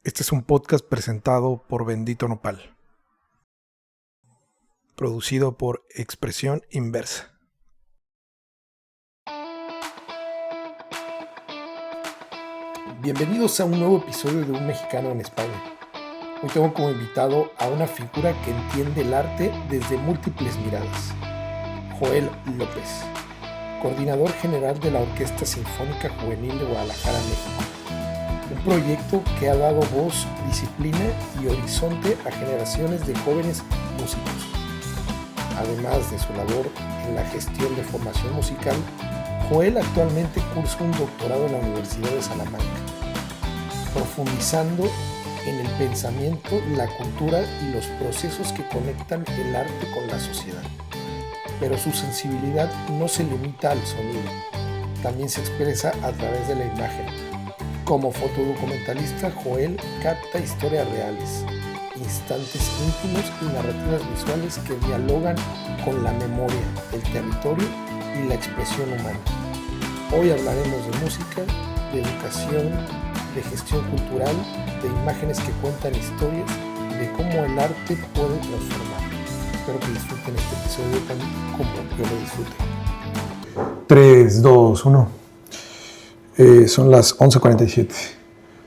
Este es un podcast presentado por Bendito Nopal, producido por Expresión Inversa. Bienvenidos a un nuevo episodio de Un Mexicano en España. Hoy tengo como invitado a una figura que entiende el arte desde múltiples miradas. Joel López, coordinador general de la Orquesta Sinfónica Juvenil de Guadalajara, México. Un proyecto que ha dado voz, disciplina y horizonte a generaciones de jóvenes músicos. Además de su labor en la gestión de formación musical, Joel actualmente cursa un doctorado en la Universidad de Salamanca, profundizando en el pensamiento, la cultura y los procesos que conectan el arte con la sociedad. Pero su sensibilidad no se limita al sonido, también se expresa a través de la imagen. Como fotodocumentalista, Joel capta historias reales, instantes íntimos y narrativas visuales que dialogan con la memoria, el territorio y la expresión humana. Hoy hablaremos de música, de educación, de gestión cultural, de imágenes que cuentan historias y de cómo el arte puede transformar. Espero que disfruten este episodio tan como yo lo disfrute. 3, 2, 1. Son las 11:47.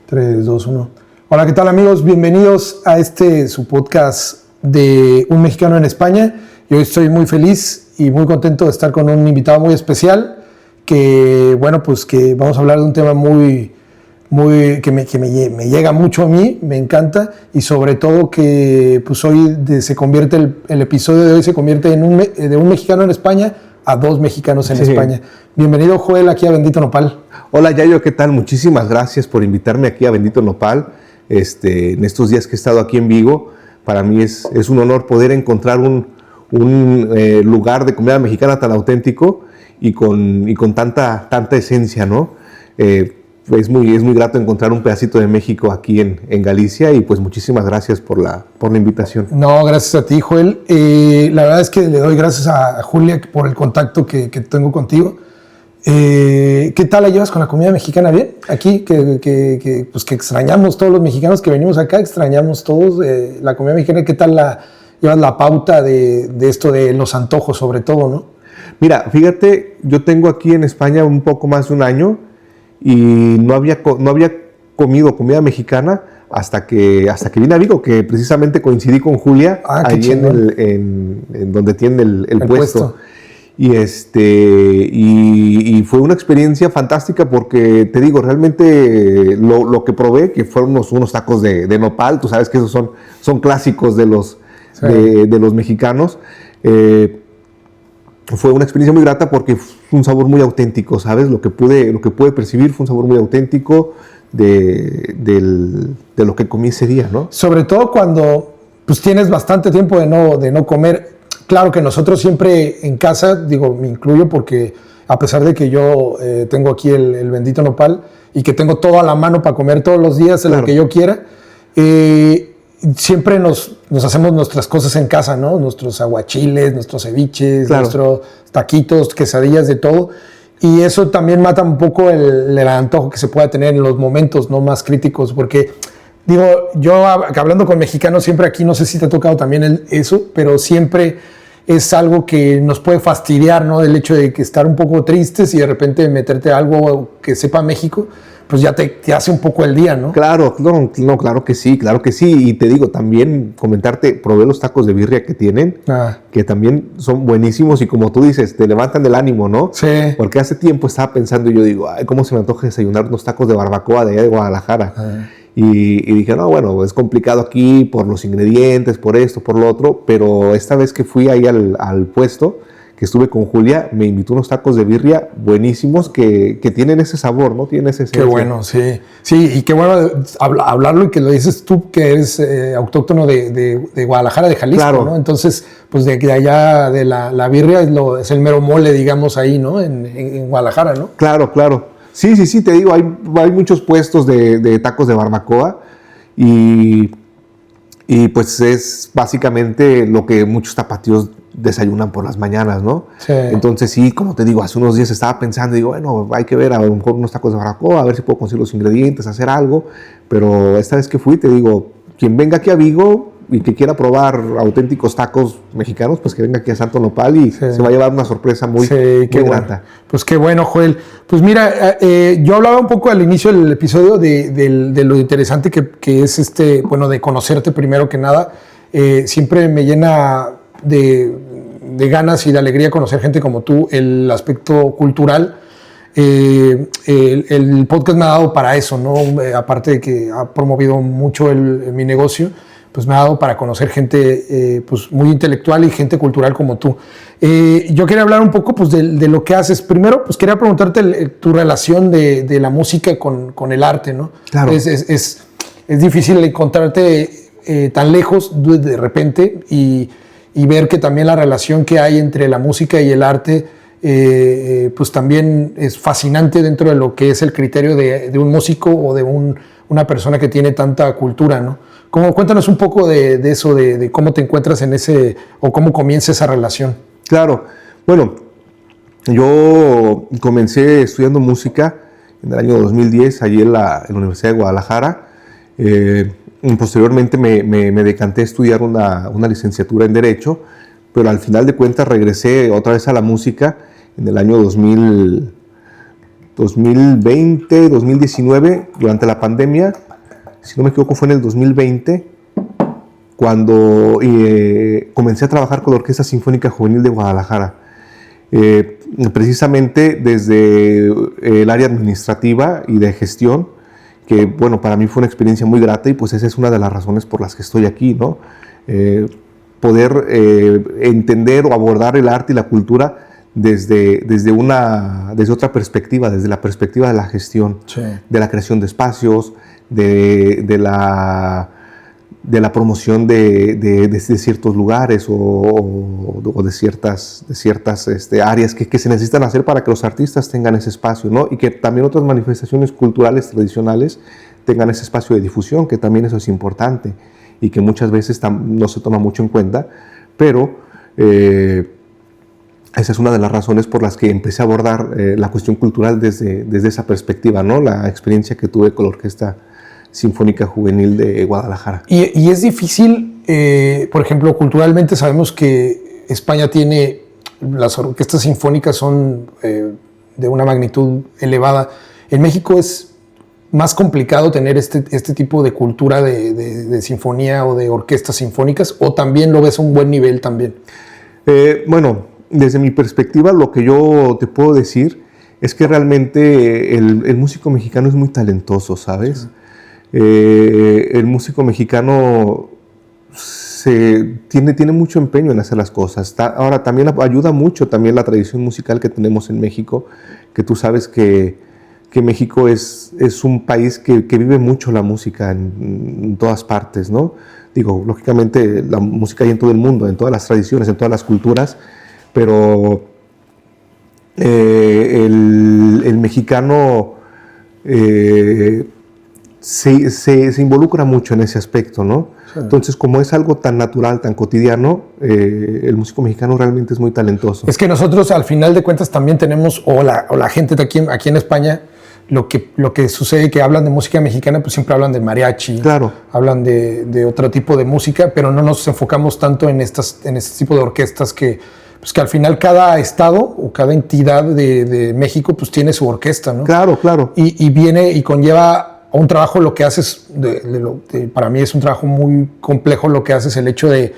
3, 2, 1. Hola, ¿qué tal, amigos? Bienvenidos a su podcast de Un Mexicano en España. Yo estoy muy feliz y muy contento de estar con un invitado muy especial que vamos a hablar de un tema que me llega mucho a mí, me encanta, y sobre todo que pues hoy el episodio de hoy se convierte de un mexicano en España a dos mexicanos en España. Bienvenido, Joel, aquí a Bendito Nopal. Hola, Yayo, ¿qué tal? Muchísimas gracias por invitarme aquí a Bendito Nopal. En estos días que he estado aquí en Vigo, para mí es un honor poder encontrar un lugar de comida mexicana tan auténtico y con tanta esencia, ¿no? Es muy grato encontrar un pedacito de México aquí en Galicia, y pues muchísimas gracias por la invitación. No, gracias a ti, Joel. La verdad es que le doy gracias a Julia por el contacto que tengo contigo. ¿Qué tal la llevas con la comida mexicana? ¿Bien? Aquí, que extrañamos todos los mexicanos que venimos acá, extrañamos todos la comida mexicana. ¿Qué tal llevas la pauta de esto de los antojos, sobre todo, no? Mira, fíjate, yo tengo aquí en España un poco más de un año y no había comido comida mexicana hasta que vine a Vigo, que precisamente coincidí con Julia allí en donde tiene el puesto. Y fue una experiencia fantástica porque, te digo, realmente lo que probé, que fueron unos tacos de nopal, tú sabes que esos son clásicos de los mexicanos. Fue una experiencia muy grata porque fue un sabor muy auténtico, ¿sabes? Lo que pude percibir fue un sabor muy auténtico de lo que comí ese día, ¿no? Sobre todo cuando pues tienes bastante tiempo de no comer. Claro que nosotros siempre en casa, me incluyo porque a pesar de que yo tengo aquí el Bendito Nopal y que tengo todo a la mano para comer todos los días, claro, lo que yo quiera, siempre nos hacemos nuestras cosas en casa, ¿no? Nuestros aguachiles, nuestros ceviches, claro, nuestros taquitos, quesadillas, de todo. Y eso también mata un poco el antojo que se pueda tener en los momentos no más críticos, porque yo hablando con mexicanos siempre aquí, no sé si te ha tocado también eso, pero siempre es algo que nos puede fastidiar, ¿no? Del hecho de que estar un poco tristes y de repente meterte algo que sepa México, pues ya te hace un poco el día, ¿no? Claro, no, claro que sí. Y te digo, también comentarte, probé los tacos de birria que tienen, que también son buenísimos y, como tú dices, te levantan el ánimo, ¿no? Sí. Porque hace tiempo estaba pensando y yo digo, ay, cómo se me antoja desayunar unos tacos de barbacoa de allá de Guadalajara. Y dije, no, bueno, es complicado aquí por los ingredientes, por esto, por lo otro, pero esta vez que fui ahí al puesto, que estuve con Julia, me invitó unos tacos de birria buenísimos que tienen ese sabor, ¿no? Tienen ese esencia. Qué bueno, sí. Sí, y qué bueno hablarlo y que lo dices tú, que eres autóctono de Guadalajara, de Jalisco, claro, ¿no? Entonces, pues de allá de la birria es el mero mole, digamos, ahí, ¿no? En Guadalajara, ¿no? Claro. Sí, te digo, hay muchos puestos de tacos de barbacoa y pues es básicamente lo que muchos tapatíos desayunan por las mañanas, ¿no? Sí. Entonces sí, como te digo, hace unos días estaba pensando, digo, bueno, hay que ver, a lo mejor unos tacos de barbacoa, a ver si puedo conseguir los ingredientes, hacer algo, pero esta vez que fui, te digo, quien venga aquí a Vigo y que quiera probar auténticos tacos mexicanos, pues que venga aquí a Santo Nopal y se va a llevar una sorpresa muy grata. Pues qué bueno, Joel. Pues mira, yo hablaba un poco al inicio del episodio de lo interesante que es bueno, de conocerte primero que nada. Siempre me llena de ganas y de alegría conocer gente como tú, el aspecto cultural. El podcast me ha dado para eso, ¿no? Aparte de que ha promovido mucho mi negocio, pues me ha dado para conocer gente pues muy intelectual y gente cultural como tú. Yo quería hablar un poco pues, de lo que haces. Primero, pues quería preguntarte tu relación de la música con el arte, ¿no? Claro. Es difícil encontrarte tan lejos de repente y ver que también la relación que hay entre la música y el arte pues también es fascinante dentro de lo que es el criterio de un músico o de una persona que tiene tanta cultura, ¿no? Cuéntanos un poco de eso, de cómo te encuentras en ese, o cómo comienza esa relación. Claro, bueno, yo comencé estudiando música en el año 2010, allí en la Universidad de Guadalajara. Posteriormente me decanté a estudiar una licenciatura en Derecho, pero al final de cuentas regresé otra vez a la música en el año 2020, 2019, durante la pandemia. Si no me equivoco, fue en el 2020, cuando comencé a trabajar con la Orquesta Sinfónica Juvenil de Guadalajara. Precisamente desde el área administrativa y de gestión, que bueno, para mí fue una experiencia muy grata y pues esa es una de las razones por las que estoy aquí, ¿no? Poder entender o abordar el arte y la cultura desde otra perspectiva, desde la perspectiva de la gestión, sí, de la creación de espacios, de la promoción de ciertos lugares o de ciertas áreas que se necesitan hacer para que los artistas tengan ese espacio, ¿no? Y que también otras manifestaciones culturales tradicionales tengan ese espacio de difusión, que también eso es importante y que muchas veces no se toma mucho en cuenta, pero esa es una de las razones por las que empecé a abordar la cuestión cultural desde esa perspectiva, ¿no? La experiencia que tuve con la Orquesta Sinfónica Juvenil de Guadalajara. Y es difícil, por ejemplo, culturalmente sabemos que España tiene, las orquestas sinfónicas son de una magnitud elevada. En México es más complicado tener este tipo de cultura de sinfonía o de orquestas sinfónicas, ¿o también lo ves a un buen nivel también? Bueno, desde mi perspectiva, lo que yo te puedo decir es que realmente el músico mexicano es muy talentoso, ¿sabes? Sí. El músico mexicano tiene mucho empeño en hacer las cosas. Ahora, también ayuda mucho también la tradición musical que tenemos en México, que tú sabes que México es un país que vive mucho la música en todas partes, ¿no? Digo, lógicamente la música hay en todo el mundo, en todas las tradiciones, en todas las culturas, pero el mexicano se involucra mucho en ese aspecto, ¿no? Sí. Entonces, como es algo tan natural, tan cotidiano, el músico mexicano realmente es muy talentoso. Es que nosotros, al final de cuentas, también tenemos, o la gente de aquí en España, lo que sucede que hablan de música mexicana, pues siempre hablan de mariachi, claro, hablan de otro tipo de música, pero no nos enfocamos tanto en este tipo de orquestas que al final cada estado o cada entidad de México pues tiene su orquesta, ¿no? Claro, claro. Y viene y conlleva a un trabajo, lo que haces, para mí es un trabajo muy complejo lo que haces, el hecho de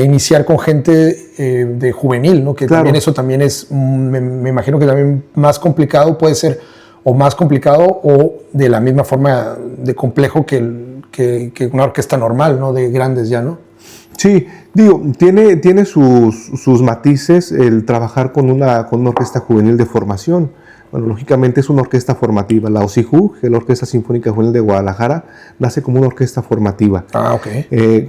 iniciar con gente de juvenil, ¿no? Que claro, también eso también es, me imagino que también más complicado puede ser, o más complicado o de la misma forma de complejo que una orquesta normal, ¿no? De grandes ya, ¿no? Sí, digo, tiene sus matices el trabajar con una orquesta juvenil de formación. Bueno, lógicamente es una orquesta formativa. La OSIJUG, la Orquesta Sinfónica Juvenil de Guadalajara, nace como una orquesta formativa. Ah, ok.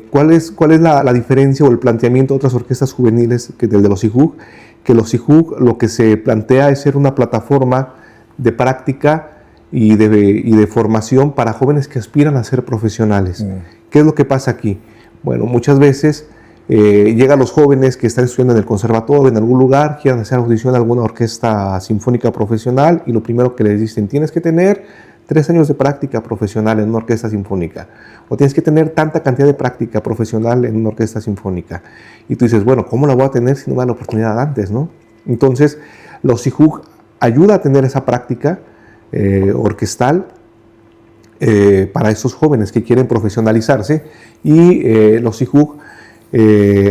¿Cuál es la diferencia o el planteamiento de otras orquestas juveniles que del de los OSIJUG? Que los OSIJUG lo que se plantea es ser una plataforma de práctica y de formación para jóvenes que aspiran a ser profesionales. ¿Qué es lo que pasa aquí? Bueno, muchas veces Llegan los jóvenes que están estudiando en el conservatorio, en algún lugar, quieren hacer audición a alguna orquesta sinfónica profesional y lo primero que les dicen, tienes que tener 3 años de práctica profesional en una orquesta sinfónica o tienes que tener tanta cantidad de práctica profesional en una orquesta sinfónica. Y tú dices, bueno, ¿cómo la voy a tener si no me dan la oportunidad antes, no? Entonces, la OSIJUC ayuda a tener esa práctica orquestal para esos jóvenes que quieren profesionalizarse y la OSIJUC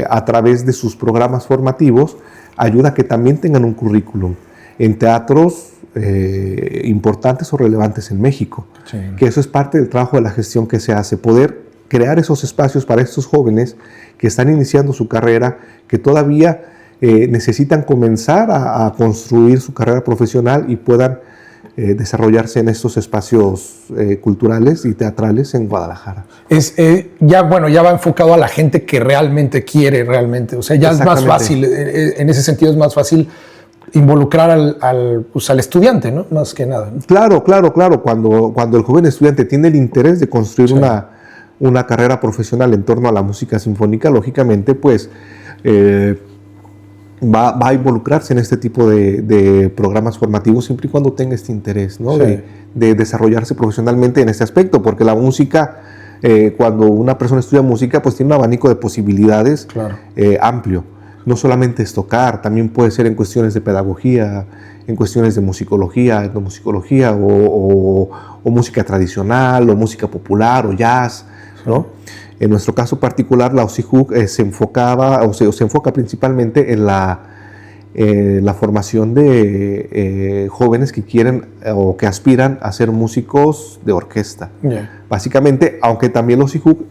a través de sus programas formativos ayuda a que también tengan un currículum en teatros importantes o relevantes en México. Sí. Que eso es parte del trabajo de la gestión que se hace, poder crear esos espacios para estos jóvenes que están iniciando su carrera, que todavía necesitan comenzar a construir su carrera profesional y puedan desarrollarse en estos espacios culturales y teatrales en Guadalajara. Ya va enfocado a la gente que realmente quiere, o sea, ya es más fácil, en ese sentido es más fácil involucrar al estudiante, ¿no? Más que nada, ¿no? Claro. Cuando el joven estudiante tiene el interés de construir una carrera profesional en torno a la música sinfónica, lógicamente, pues va a involucrarse en este tipo de programas formativos siempre y cuando tenga este interés, ¿no? Sí. De desarrollarse profesionalmente en este aspecto, porque la música, cuando una persona estudia música, pues tiene un abanico de posibilidades amplio. No solamente es tocar, también puede ser en cuestiones de pedagogía, en cuestiones de musicología, etnomusicología o música tradicional o música popular o jazz, ¿no? En nuestro caso particular, la OSIJUC se enfoca principalmente en la formación de jóvenes que quieren o que aspiran a ser músicos de orquesta. Yeah. Básicamente, aunque también la OSIJUC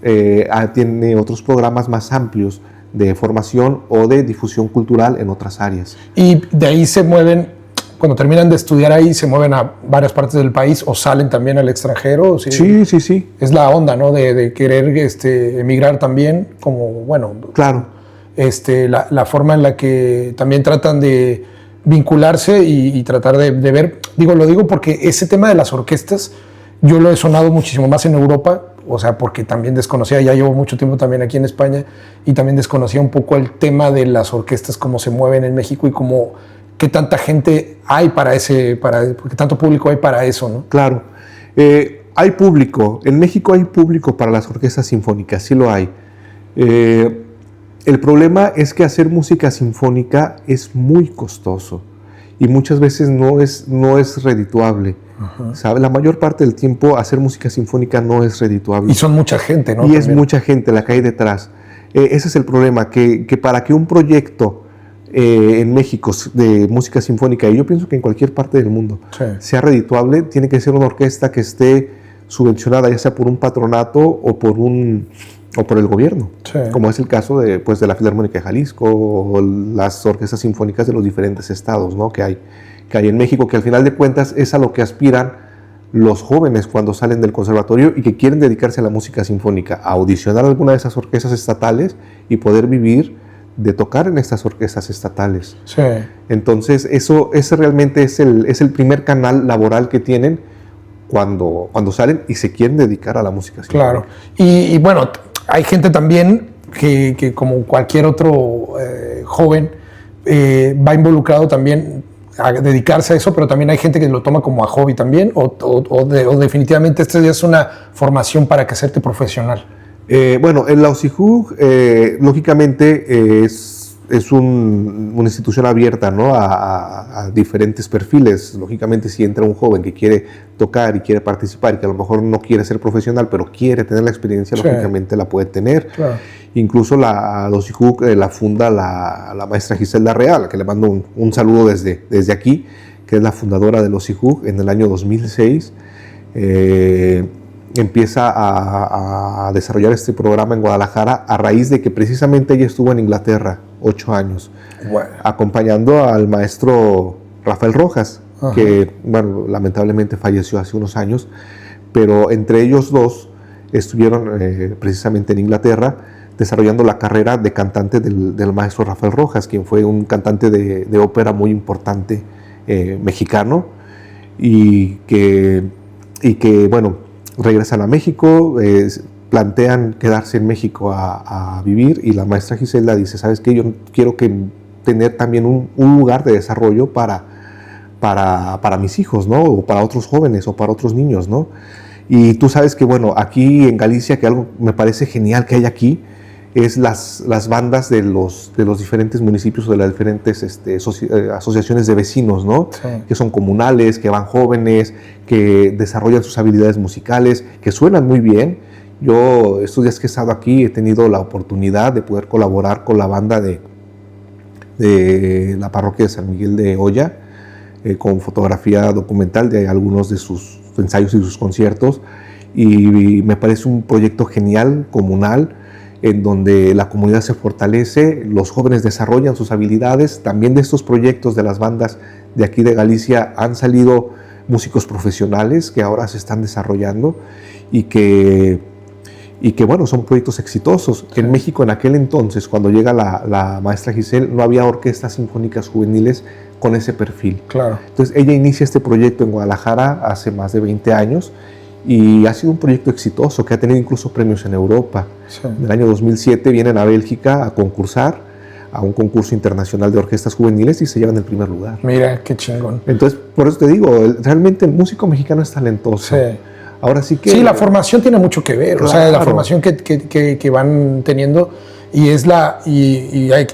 tiene otros programas más amplios de formación o de difusión cultural en otras áreas. Y de ahí se mueven, cuando terminan de estudiar ahí, se mueven a varias partes del país o salen también al extranjero. Sí. Es la onda, ¿no? De querer emigrar también, como, bueno. Claro. La forma en la que también tratan de vincularse y tratar de ver. Lo digo porque ese tema de las orquestas, yo lo he sonado muchísimo más en Europa. O sea, porque también desconocía, ya llevo mucho tiempo también aquí en España y también desconocía un poco el tema de las orquestas, cómo se mueven en México y cómo, qué tanta gente hay porque tanto público hay para eso, ¿no? Claro, hay público, en México hay público para las orquestas sinfónicas, sí lo hay. El problema es que hacer música sinfónica es muy costoso y muchas veces no es redituable. ¿Sabe? La mayor parte del tiempo hacer música sinfónica no es redituable. Y son mucha gente, ¿no? Y también es mucha gente la que hay detrás. Ese es el problema, que para que un proyecto en México de música sinfónica, y yo pienso que en cualquier parte del mundo, sea redituable, tiene que ser una orquesta que esté subvencionada ya sea por un patronato o por el gobierno, como es el caso de la Filarmónica de Jalisco o las orquestas sinfónicas de los diferentes estados, ¿no? que hay en México, que al final de cuentas es a lo que aspiran los jóvenes cuando salen del conservatorio y que quieren dedicarse a la música sinfónica, a audicionar alguna de esas orquestas estatales y poder vivir de tocar en estas orquestas estatales. Sí. Entonces, ese realmente es el primer canal laboral que tienen cuando salen y se quieren dedicar a la música sinfónica. Claro. Y bueno, hay gente también que como cualquier otro joven, va involucrado también a dedicarse a eso, pero también hay gente que lo toma como a hobby también, o definitivamente esta ya es una formación para hacerte profesional. Bueno, en la OSIJUC, lógicamente, es una institución abierta, ¿no? a diferentes perfiles. Lógicamente, si entra un joven que quiere tocar y quiere participar y que a lo mejor no quiere ser profesional, pero quiere tener la experiencia, lógicamente la puede tener. Claro. Incluso la OSIJUC la funda la maestra Giselda Real, que le mando un saludo desde aquí, que es la fundadora de la OSIJUC en el año 2006. Empieza a desarrollar este programa en Guadalajara a raíz de que precisamente ella estuvo en Inglaterra 8 años, acompañando al maestro Rafael Rojas, que lamentablemente falleció hace unos años, pero entre ellos dos estuvieron precisamente en Inglaterra desarrollando la carrera de cantante del maestro Rafael Rojas, quien fue un cantante de ópera muy importante mexicano y que regresan a México, plantean quedarse en México a vivir, y la maestra Giselda dice, ¿sabes qué? Yo quiero tener también un lugar de desarrollo para mis hijos, ¿no? O para otros jóvenes o para otros niños, ¿no? Y tú sabes que, bueno, aquí en Galicia, que algo me parece genial que hay aquí, es las bandas de los diferentes municipios o de las diferentes asociaciones de vecinos, ¿no? Sí. Que son comunales, que van jóvenes, que desarrollan sus habilidades musicales, que suenan muy bien. Yo, estos días que he estado aquí, he tenido la oportunidad de poder colaborar con la banda de la parroquia de San Miguel de Oya, con fotografía documental de algunos de sus ensayos y sus conciertos, y me parece un proyecto genial, comunal, en donde la comunidad se fortalece, los jóvenes desarrollan sus habilidades. También de estos proyectos de las bandas de aquí de Galicia han salido músicos profesionales que ahora se están desarrollando y que bueno, son proyectos exitosos. En México, en aquel entonces, cuando llega la maestra Giselle, no había orquestas sinfónicas juveniles con ese perfil. Claro. Entonces ella inicia este proyecto en Guadalajara hace más de 20 años y ha sido un proyecto exitoso que ha tenido incluso premios en Europa. Sí. En el año 2007 vienen a Bélgica a concursar a un concurso internacional de orquestas juveniles y se llevan el primer lugar. Mira, qué chingón. Entonces, por eso te digo, realmente el músico mexicano es talentoso. Sí. Ahora sí que... Sí, la formación tiene mucho que ver, Claro. o sea, la formación que van teniendo, y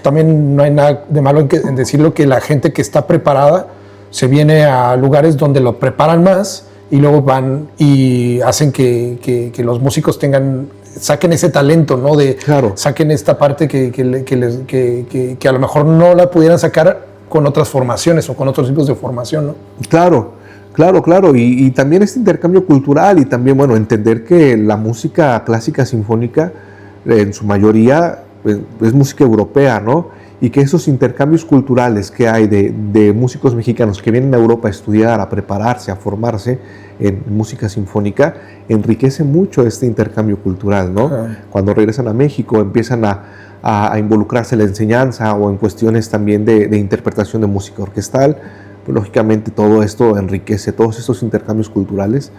también no hay nada de malo en decirlo, que la gente que está preparada se viene a lugares donde lo preparan más y luego van y hacen que los músicos saquen ese talento, ¿no? Claro. Saquen esta parte que a lo mejor no la pudieran sacar con otras formaciones o con otros tipos de formación, ¿no? Claro. Y también este intercambio cultural y también, bueno, entender que la música clásica sinfónica, en su mayoría, es música europea, ¿no? Y que esos intercambios culturales que hay de músicos mexicanos que vienen a Europa a estudiar, a prepararse, a formarse en música sinfónica, enriquece mucho este intercambio cultural, ¿no? Ajá. Cuando regresan a México empiezan a involucrarse en la enseñanza o en cuestiones también de interpretación de música orquestal. Pues, lógicamente todo esto enriquece, todos estos intercambios culturales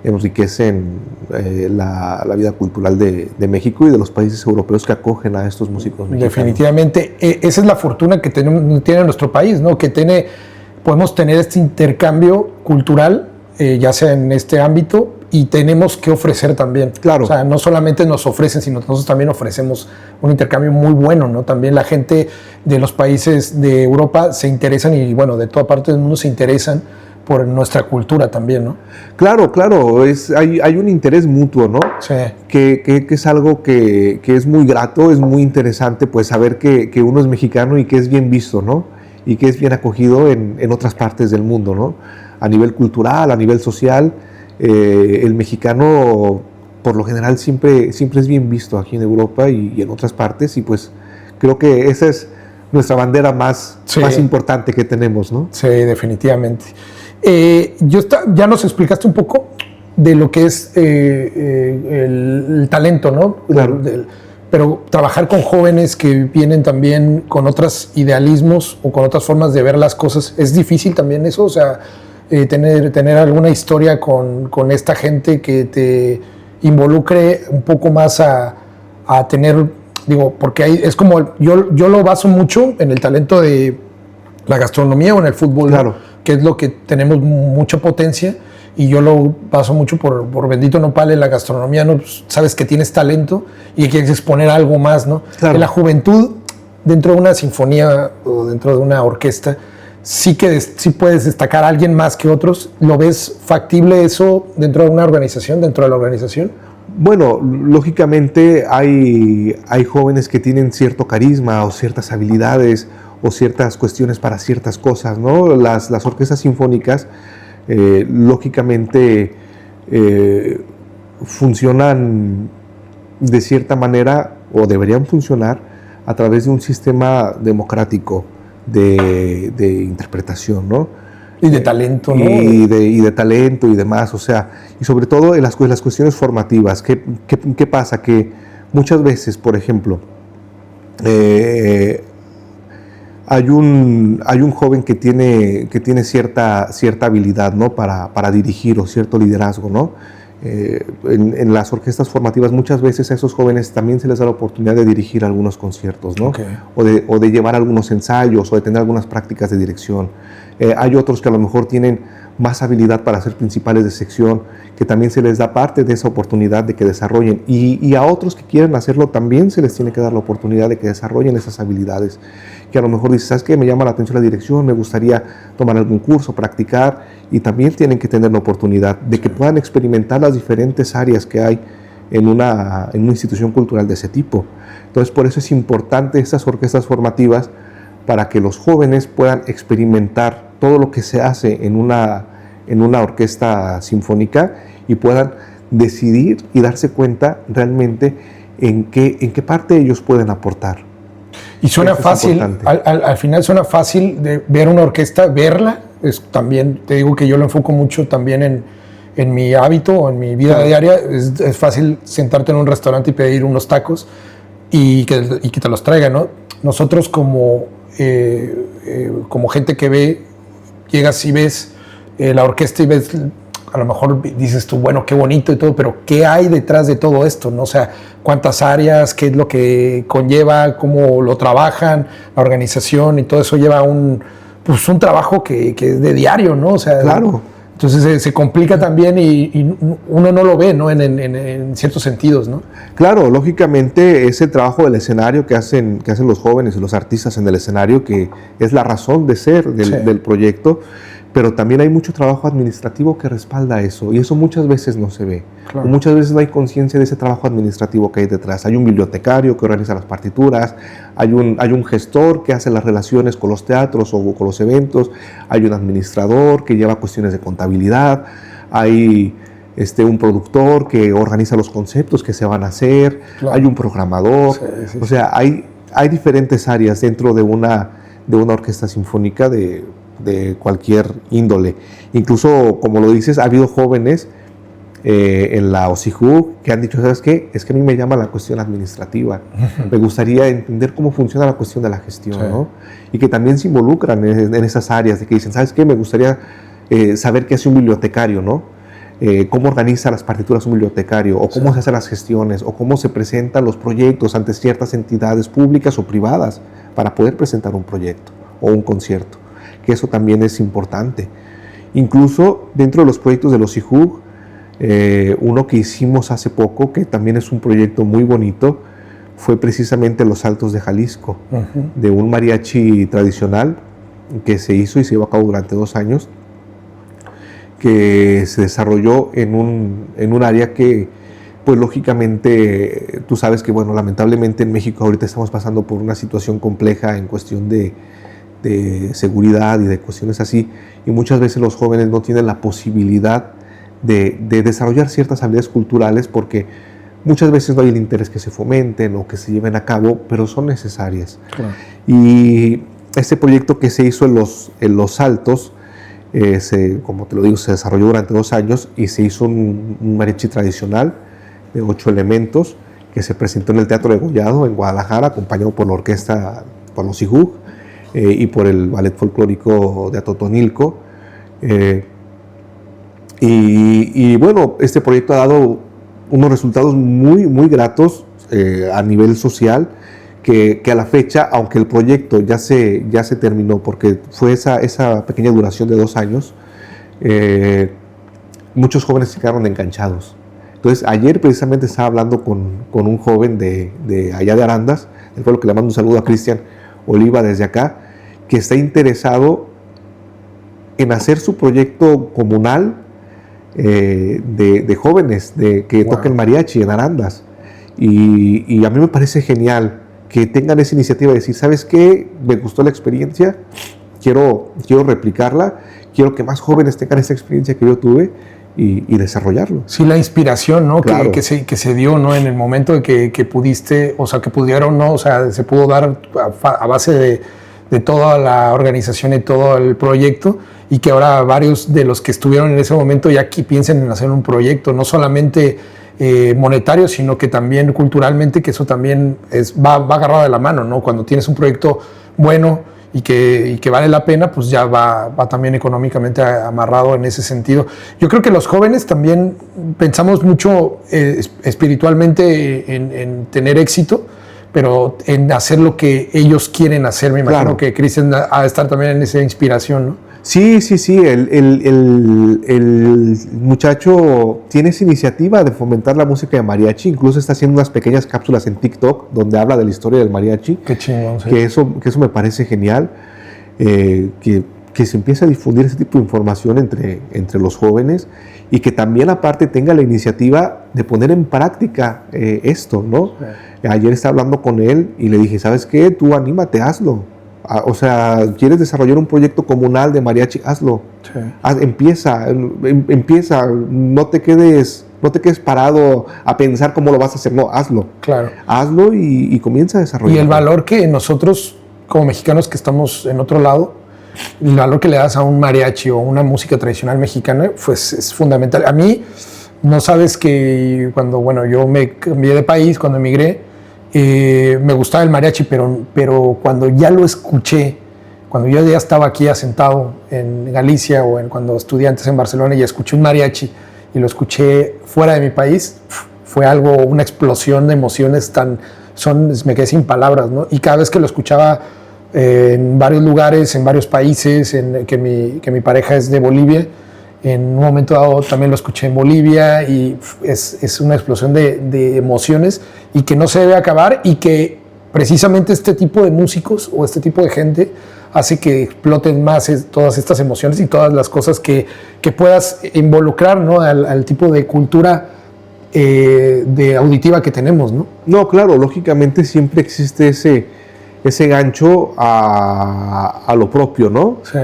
enriquecen la vida cultural de México y de los países europeos que acogen a estos músicos mexicanos. Definitivamente, esa es la fortuna que tiene nuestro país, ¿no? Podemos tener este intercambio cultural, ya sea en este ámbito, y tenemos que ofrecer también. Claro. O sea, no solamente nos ofrecen, sino nosotros también ofrecemos un intercambio muy bueno, ¿no? También la gente de los países de Europa se interesan, y bueno, de toda parte del mundo se interesan por nuestra cultura también, ¿no? Claro, hay un interés mutuo, ¿no? Sí. Que es algo que es muy grato, es muy interesante, pues saber que uno es mexicano y que es bien visto, ¿no? Y que es bien acogido en otras partes del mundo, ¿no? A nivel cultural, a nivel social, el mexicano por lo general siempre es bien visto aquí en Europa y en otras partes, y pues creo que esa es nuestra bandera más importante que tenemos, ¿no? Sí, definitivamente. Ya nos explicaste un poco de lo que es el talento, ¿no? Claro. Pero trabajar con jóvenes que vienen también con otros idealismos o con otras formas de ver las cosas, ¿es difícil también eso? O sea, tener alguna historia con esta gente que te involucre un poco más a tener, digo, porque es como, yo lo baso mucho en el talento de la gastronomía o en el fútbol, claro, ¿no? Que es lo que tenemos mucha potencia, y yo lo paso mucho por Bendito Nopal en la gastronomía, ¿no? Pues, sabes que tienes talento y que quieres exponer algo más, ¿no? Claro. En la juventud, dentro de una sinfonía o dentro de una orquesta, sí puedes destacar a alguien más que otros. ¿Lo ves factible eso dentro de una organización, dentro de la organización? Bueno, lógicamente hay jóvenes que tienen cierto carisma o ciertas habilidades o ciertas cuestiones para ciertas cosas, ¿no? Las orquestas sinfónicas, lógicamente, funcionan de cierta manera, o deberían funcionar, a través de un sistema democrático de interpretación, ¿no? Y de talento, ¿no? Y de talento y demás, o sea, y sobre todo en las cuestiones formativas. ¿Qué pasa? Que muchas veces, por ejemplo, hay un joven que tiene cierta habilidad, ¿no? para dirigir, o cierto liderazgo, ¿no? En las orquestas formativas muchas veces a esos jóvenes también se les da la oportunidad de dirigir algunos conciertos, ¿no? Okay. O de llevar algunos ensayos o de tener algunas prácticas de dirección. Hay otros que a lo mejor tienen más habilidad para ser principales de sección, que también se les da parte de esa oportunidad de que desarrollen. Y a otros que quieren hacerlo también se les tiene que dar la oportunidad de que desarrollen esas habilidades. Que a lo mejor dices, ¿sabes qué? Me llama la atención la dirección, me gustaría tomar algún curso, practicar, y también tienen que tener la oportunidad de que puedan experimentar las diferentes áreas que hay en una institución cultural de ese tipo. Entonces, por eso es importante estas orquestas formativas, para que los jóvenes puedan experimentar todo lo que se hace en una orquesta sinfónica y puedan decidir y darse cuenta realmente en qué parte ellos pueden aportar. Y suena fácil, al final suena fácil de ver una orquesta, verla. También te digo que yo lo enfoco mucho también en mi hábito o en mi vida diaria. Es fácil sentarte en un restaurante y pedir unos tacos y que te los traigan, ¿no? Nosotros como gente que ve, llegas y ves la orquesta y ves, a lo mejor dices tú, bueno, qué bonito y todo, pero ¿qué hay detrás de todo esto, no? O sea, ¿cuántas áreas? ¿Qué es lo que conlleva? ¿Cómo lo trabajan? La organización y todo eso lleva un trabajo que es de diario, ¿no? O sea, claro. Entonces se complica también y uno no lo ve, ¿no? En ciertos sentidos, ¿no? Claro, lógicamente es el trabajo del escenario que hacen los jóvenes y los artistas en el escenario, que es la razón de ser del proyecto, pero también hay mucho trabajo administrativo que respalda eso, y eso muchas veces no se ve. Claro. Muchas veces no hay conciencia de ese trabajo administrativo que hay detrás. Hay un bibliotecario que organiza las partituras, hay un gestor que hace las relaciones con los teatros o con los eventos, hay un administrador que lleva cuestiones de contabilidad, hay un productor que organiza los conceptos que se van a hacer, claro. Hay un programador, sí. O sea, hay diferentes áreas dentro de una orquesta sinfónica de cualquier índole. Incluso, como lo dices, ha habido jóvenes en la OSIJUG que han dicho, ¿sabes qué? Es que a mí me llama la cuestión administrativa. Me gustaría entender cómo funciona la cuestión de la gestión, sí. ¿No? Y que también se involucran en esas áreas, de que dicen, ¿sabes qué? Me gustaría saber qué hace un bibliotecario, ¿no? Cómo organiza las partituras un bibliotecario, o cómo se hacen las gestiones, o cómo se presentan los proyectos ante ciertas entidades públicas o privadas para poder presentar un proyecto o un concierto. Que eso también es importante. Incluso dentro de los proyectos de los OSIJUG, uno que hicimos hace poco, que también es un proyecto muy bonito, fue precisamente Los Altos de Jalisco, de un mariachi tradicional que se hizo y se llevó a cabo durante 2 años, que se desarrolló en un área que, pues lógicamente, tú sabes que, bueno, lamentablemente en México ahorita estamos pasando por una situación compleja en cuestión de seguridad y de cuestiones así, y muchas veces los jóvenes no tienen la posibilidad de desarrollar ciertas habilidades culturales porque muchas veces no hay el interés que se fomenten o que se lleven a cabo, pero son necesarias. Claro. Y este proyecto que se hizo en Los Altos, como te lo digo, se desarrolló durante 2 años y se hizo un mariachi tradicional de 8 elementos que se presentó en el Teatro de Gollado en Guadalajara, acompañado por la orquesta, por los OSIJUG, y por el Ballet Folclórico de Atotonilco. Y bueno, este proyecto ha dado unos resultados muy, muy gratos a nivel social, que a la fecha, aunque el proyecto ya se terminó, porque fue esa pequeña duración de 2 años, muchos jóvenes se quedaron enganchados. Entonces, ayer precisamente estaba hablando con un joven de allá de Arandas, del pueblo, que le mando un saludo a Cristian Oliva desde acá, que está interesado en hacer su proyecto comunal de jóvenes que toquen mariachi en Arandas. Y a mí me parece genial que tengan esa iniciativa de decir, ¿sabes qué? Me gustó la experiencia, quiero replicarla, quiero que más jóvenes tengan esa experiencia que yo tuve y desarrollarlo. Sí, la inspiración, ¿no? Claro. Que se dio, ¿no? En el momento de que pudiste, o sea, que pudieron, ¿no? O sea, se pudo dar a base de toda la organización y todo el proyecto, y que ahora varios de los que estuvieron en ese momento ya aquí piensen en hacer un proyecto, no solamente monetario, sino que también culturalmente, que eso también va agarrado de la mano, ¿no? Cuando tienes un proyecto bueno y que vale la pena, pues ya va también económicamente amarrado en ese sentido. Yo creo que los jóvenes también pensamos mucho espiritualmente en tener éxito, pero en hacer lo que ellos quieren hacer. Me imagino Claro. que Cristian ha de estar también en esa inspiración, ¿no? Sí. El muchacho tiene esa iniciativa de fomentar la música de mariachi. Incluso está haciendo unas pequeñas cápsulas en TikTok donde habla de la historia del mariachi. Qué chingón. Sí. Que eso me parece genial. Que se empiece a difundir ese tipo de información entre los jóvenes y que también aparte tenga la iniciativa de poner en práctica esto, ¿no? Sí. Ayer estaba hablando con él y le dije, ¿sabes qué? Tú anímate, hazlo. O sea, ¿quieres desarrollar un proyecto comunal de mariachi? Hazlo. Sí. Empieza, no te quedes parado a pensar cómo lo vas a hacer, no, hazlo. Claro. Hazlo y comienza a desarrollar. Y el valor que nosotros, como mexicanos que estamos en otro lado, el valor que le das a un mariachi o una música tradicional mexicana, pues es fundamental. A mí, no sabes que cuando, yo me cambié de país, cuando emigré, me gustaba el mariachi, pero cuando ya lo escuché, cuando yo ya estaba aquí asentado en Galicia o cuando estudié antes en Barcelona y escuché un mariachi y lo escuché fuera de mi país, fue una explosión de emociones me quedé sin palabras, ¿no? Y cada vez que lo escuchaba en varios lugares, en varios países, que mi pareja es de Bolivia, en un momento dado también lo escuché en Bolivia y es una explosión de emociones y que no se debe acabar y que precisamente este tipo de músicos o este tipo de gente hace que exploten más todas estas emociones y todas las cosas que puedas involucrar, ¿no? al tipo de cultura de auditiva que tenemos, ¿no? No, claro, lógicamente siempre existe ese gancho a lo propio, ¿no? Sí.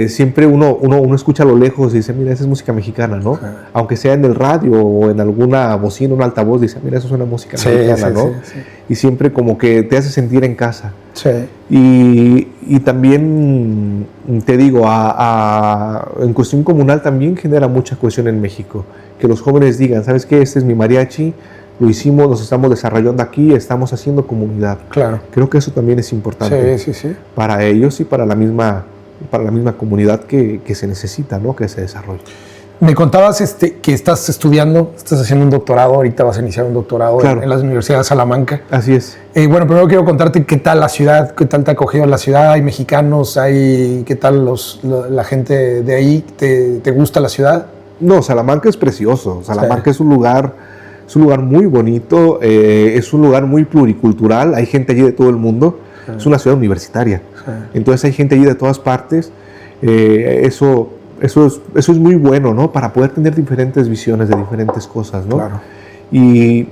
Siempre uno escucha a lo lejos y dice, mira, esa es música mexicana, ¿no? Sí. Aunque sea en el radio o en alguna bocina, un altavoz, dice, mira, eso es una música mexicana, ¿no? Sí. Y siempre como que te hace sentir en casa. Sí. Y también, te digo, en cuestión comunal también genera mucha cohesión en México. Que los jóvenes digan, ¿sabes qué? Este es mi mariachi, lo hicimos, nos estamos desarrollando aquí, estamos haciendo comunidad. Claro. Creo que eso también es importante para ellos y para la misma comunidad que se necesita, ¿no? Que se desarrolle. Me contabas que estás estudiando, estás haciendo un doctorado, ahorita vas a iniciar un doctorado claro. en la Universidad de Salamanca. Así es. Bueno, primero quiero contarte qué tal la ciudad, qué tal te ha acogido la ciudad, hay mexicanos, qué tal la gente de ahí, ¿te gusta la ciudad? No, Salamanca es precioso, Salamanca es un lugar muy bonito, es un lugar muy pluricultural, hay gente allí de todo el mundo, es una ciudad universitaria, entonces hay gente allí de todas partes, eso es muy bueno, ¿no? Para poder tener diferentes visiones de diferentes cosas, ¿no? Claro. Y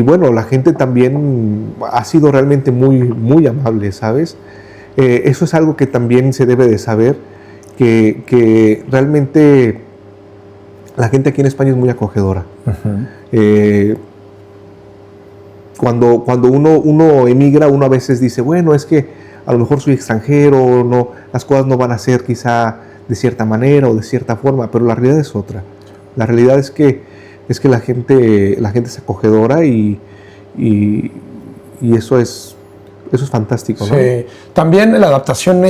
bueno, la gente también ha sido realmente muy, muy amable, ¿sabes? Eso es algo que también se debe de saber, que realmente la gente aquí en España es muy acogedora. Uh-huh. Cuando uno emigra, uno a veces dice, bueno, es que a lo mejor soy extranjero, no, las cosas no van a ser quizá de cierta manera o de cierta forma, pero la realidad es otra. La realidad es que la gente es acogedora y eso es fantástico, ¿no? Sí. También la adaptación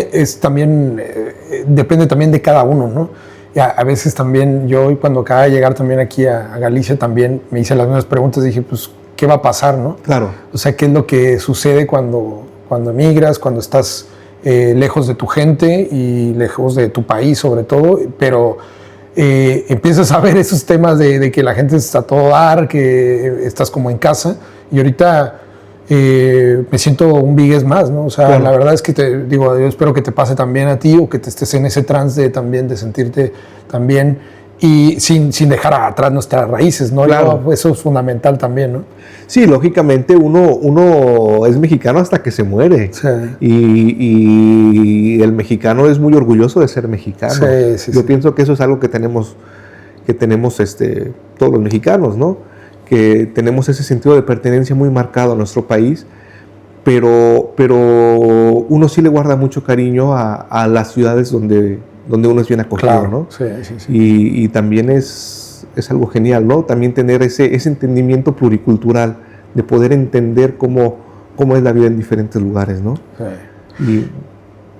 depende también de cada uno, ¿no? Y a veces también yo, cuando acaba de llegar también aquí a Galicia, también me hice las mismas preguntas, dije, pues, ¿qué va a pasar, no? Claro. O sea, ¿qué es lo que sucede cuando emigras, cuando estás lejos de tu gente y lejos de tu país, sobre todo? Pero empiezas a ver esos temas de que la gente está a todo dar, que estás como en casa, y ahorita me siento un vigués más, ¿no? O sea, claro. La verdad es que yo espero que te pase también a ti o que te estés en ese trance también de sentirte también y sin dejar atrás nuestras raíces, ¿no? Claro. Eso es fundamental también, ¿no? Sí, lógicamente uno es mexicano hasta que se muere. Sí. Y el mexicano es muy orgulloso de ser mexicano. Sí, yo pienso que eso es algo que tenemos todos los mexicanos, ¿no? Que tenemos ese sentido de pertenencia muy marcado a nuestro país, pero uno sí le guarda mucho cariño a las ciudades donde uno es bien acogido, claro. ¿no? Sí. Y también es algo genial, ¿no? También tener ese entendimiento pluricultural, de poder entender cómo cómo es la vida en diferentes lugares, ¿no? Sí.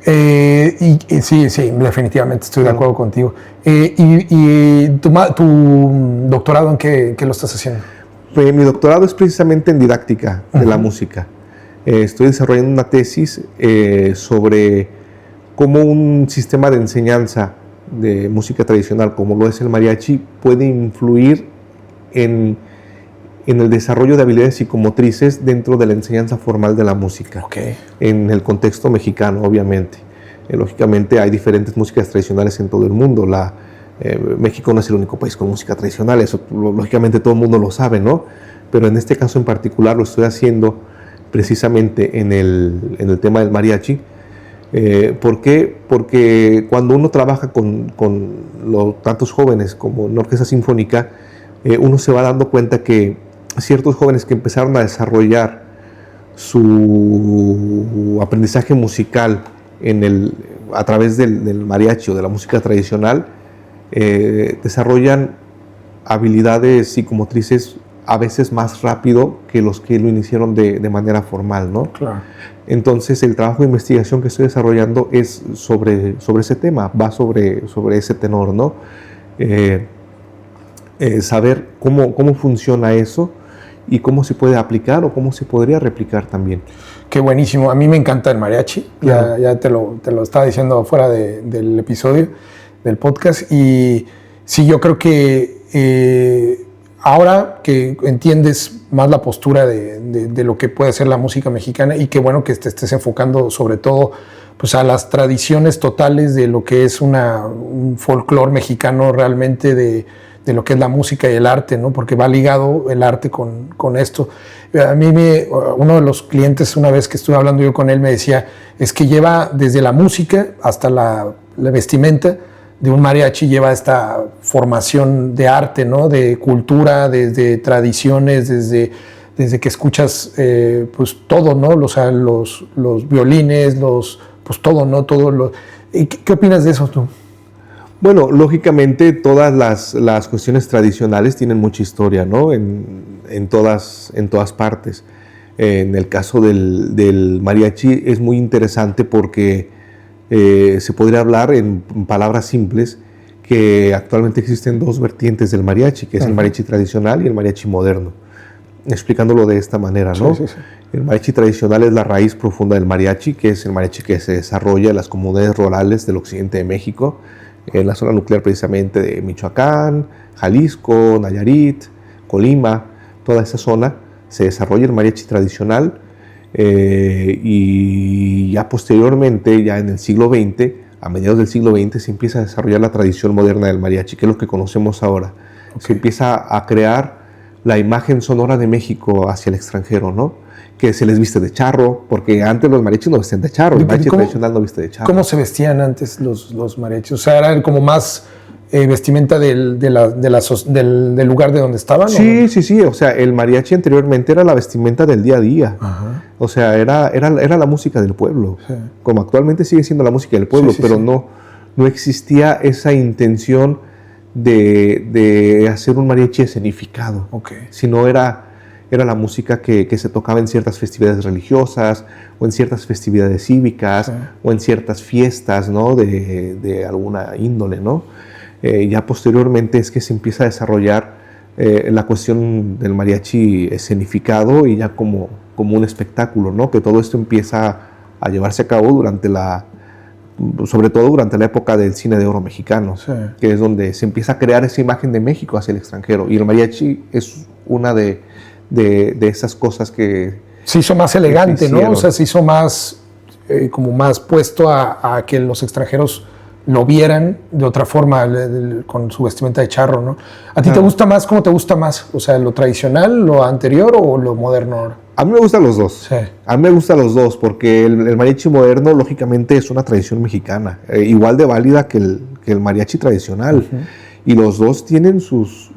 Sí, definitivamente estoy de acuerdo contigo. ¿Y tu doctorado en qué lo estás haciendo? Pues, mi doctorado es precisamente en didáctica de la música. Estoy desarrollando una tesis sobre cómo un sistema de enseñanza de música tradicional, como lo es el mariachi, puede influir en el desarrollo de habilidades psicomotrices dentro de la enseñanza formal de la música, en el contexto mexicano, obviamente. Lógicamente hay diferentes músicas tradicionales en todo el mundo. México no es el único país con música tradicional, eso lógicamente todo el mundo lo sabe, ¿no? Pero en este caso en particular lo estoy haciendo precisamente en el tema del mariachi. ¿Por qué? Porque cuando uno trabaja con tantos jóvenes como en orquesta sinfónica, uno se va dando cuenta que ciertos jóvenes que empezaron a desarrollar su aprendizaje musical a través del mariachi o de la música tradicional, desarrollan habilidades psicomotrices a veces más rápido que los que lo iniciaron de manera formal, ¿no? Claro. Entonces el trabajo de investigación que estoy desarrollando es sobre ese tema, va sobre ese tenor, ¿no? Saber cómo funciona eso y cómo se puede aplicar o cómo se podría replicar también. Qué buenísimo. A mí me encanta el mariachi. Claro. Ya te lo estaba diciendo fuera del episodio, del podcast. Y sí, yo creo que ahora que entiendes más la postura de lo que puede ser la música mexicana, y qué bueno que te estés enfocando sobre todo pues, a las tradiciones totales de lo que es un folclore mexicano realmente de lo que es la música y el arte, ¿no? Porque va ligado el arte con esto. A mí uno de los clientes, una vez que estuve hablando yo con él, me decía, es que lleva desde la música hasta la vestimenta de un mariachi, lleva esta formación de arte, ¿no? De cultura, desde tradiciones, desde que escuchas pues todo, ¿no? O sea, los violines, pues todo, ¿no? ¿Qué opinas de eso tú? Bueno, lógicamente todas las cuestiones tradicionales tienen mucha historia, ¿no? En todas partes. En el caso del mariachi es muy interesante porque se podría hablar en palabras simples que actualmente existen dos vertientes del mariachi, que es el mariachi tradicional y el mariachi moderno. Explicándolo de esta manera, ¿no? Sí. El mariachi tradicional es la raíz profunda del mariachi, que es el mariachi que se desarrolla en las comunidades rurales del occidente de México, en la zona nuclear precisamente de Michoacán, Jalisco, Nayarit, Colima, toda esa zona se desarrolla el mariachi tradicional y ya posteriormente, ya en el siglo XX, a mediados del siglo XX, se empieza a desarrollar la tradición moderna del mariachi, que es lo que conocemos ahora. Se empieza a crear la imagen sonora de México hacia el extranjero, ¿no? Que se les viste de charro, porque antes los mariachis no vestían de charro, el mariachi tradicional no viste de charro. ¿Cómo se vestían antes los mariachis? O sea, ¿eran como más vestimenta del lugar de donde estaban? Sí, o sea, el mariachi anteriormente era la vestimenta del día a día. Ajá. O sea, era la música del pueblo, sí. Como actualmente sigue siendo la música del pueblo, pero sí. No existía esa intención de hacer un mariachi escenificado, sino era la música que se tocaba en ciertas festividades religiosas o en ciertas festividades cívicas o en ciertas fiestas, ¿no? de alguna índole, ¿no? Ya posteriormente es que se empieza a desarrollar la cuestión del mariachi escenificado y ya como un espectáculo, ¿no? Que todo esto empieza a llevarse a cabo sobre todo durante la época del cine de oro mexicano, que es donde se empieza a crear esa imagen de México hacia el extranjero. Y el mariachi es una de esas cosas que se hizo más elegante, ¿no? O sea, se hizo más como más puesto a que los extranjeros lo vieran de otra forma, con su vestimenta de charro, ¿no? ¿A ti te gusta más? ¿Cómo te gusta más? O sea, ¿lo tradicional, lo anterior o lo moderno ahora? A mí me gustan los dos. Sí. A mí me gustan los dos porque el mariachi moderno, lógicamente, es una tradición mexicana, igual de válida que el mariachi tradicional. Y los dos tienen sus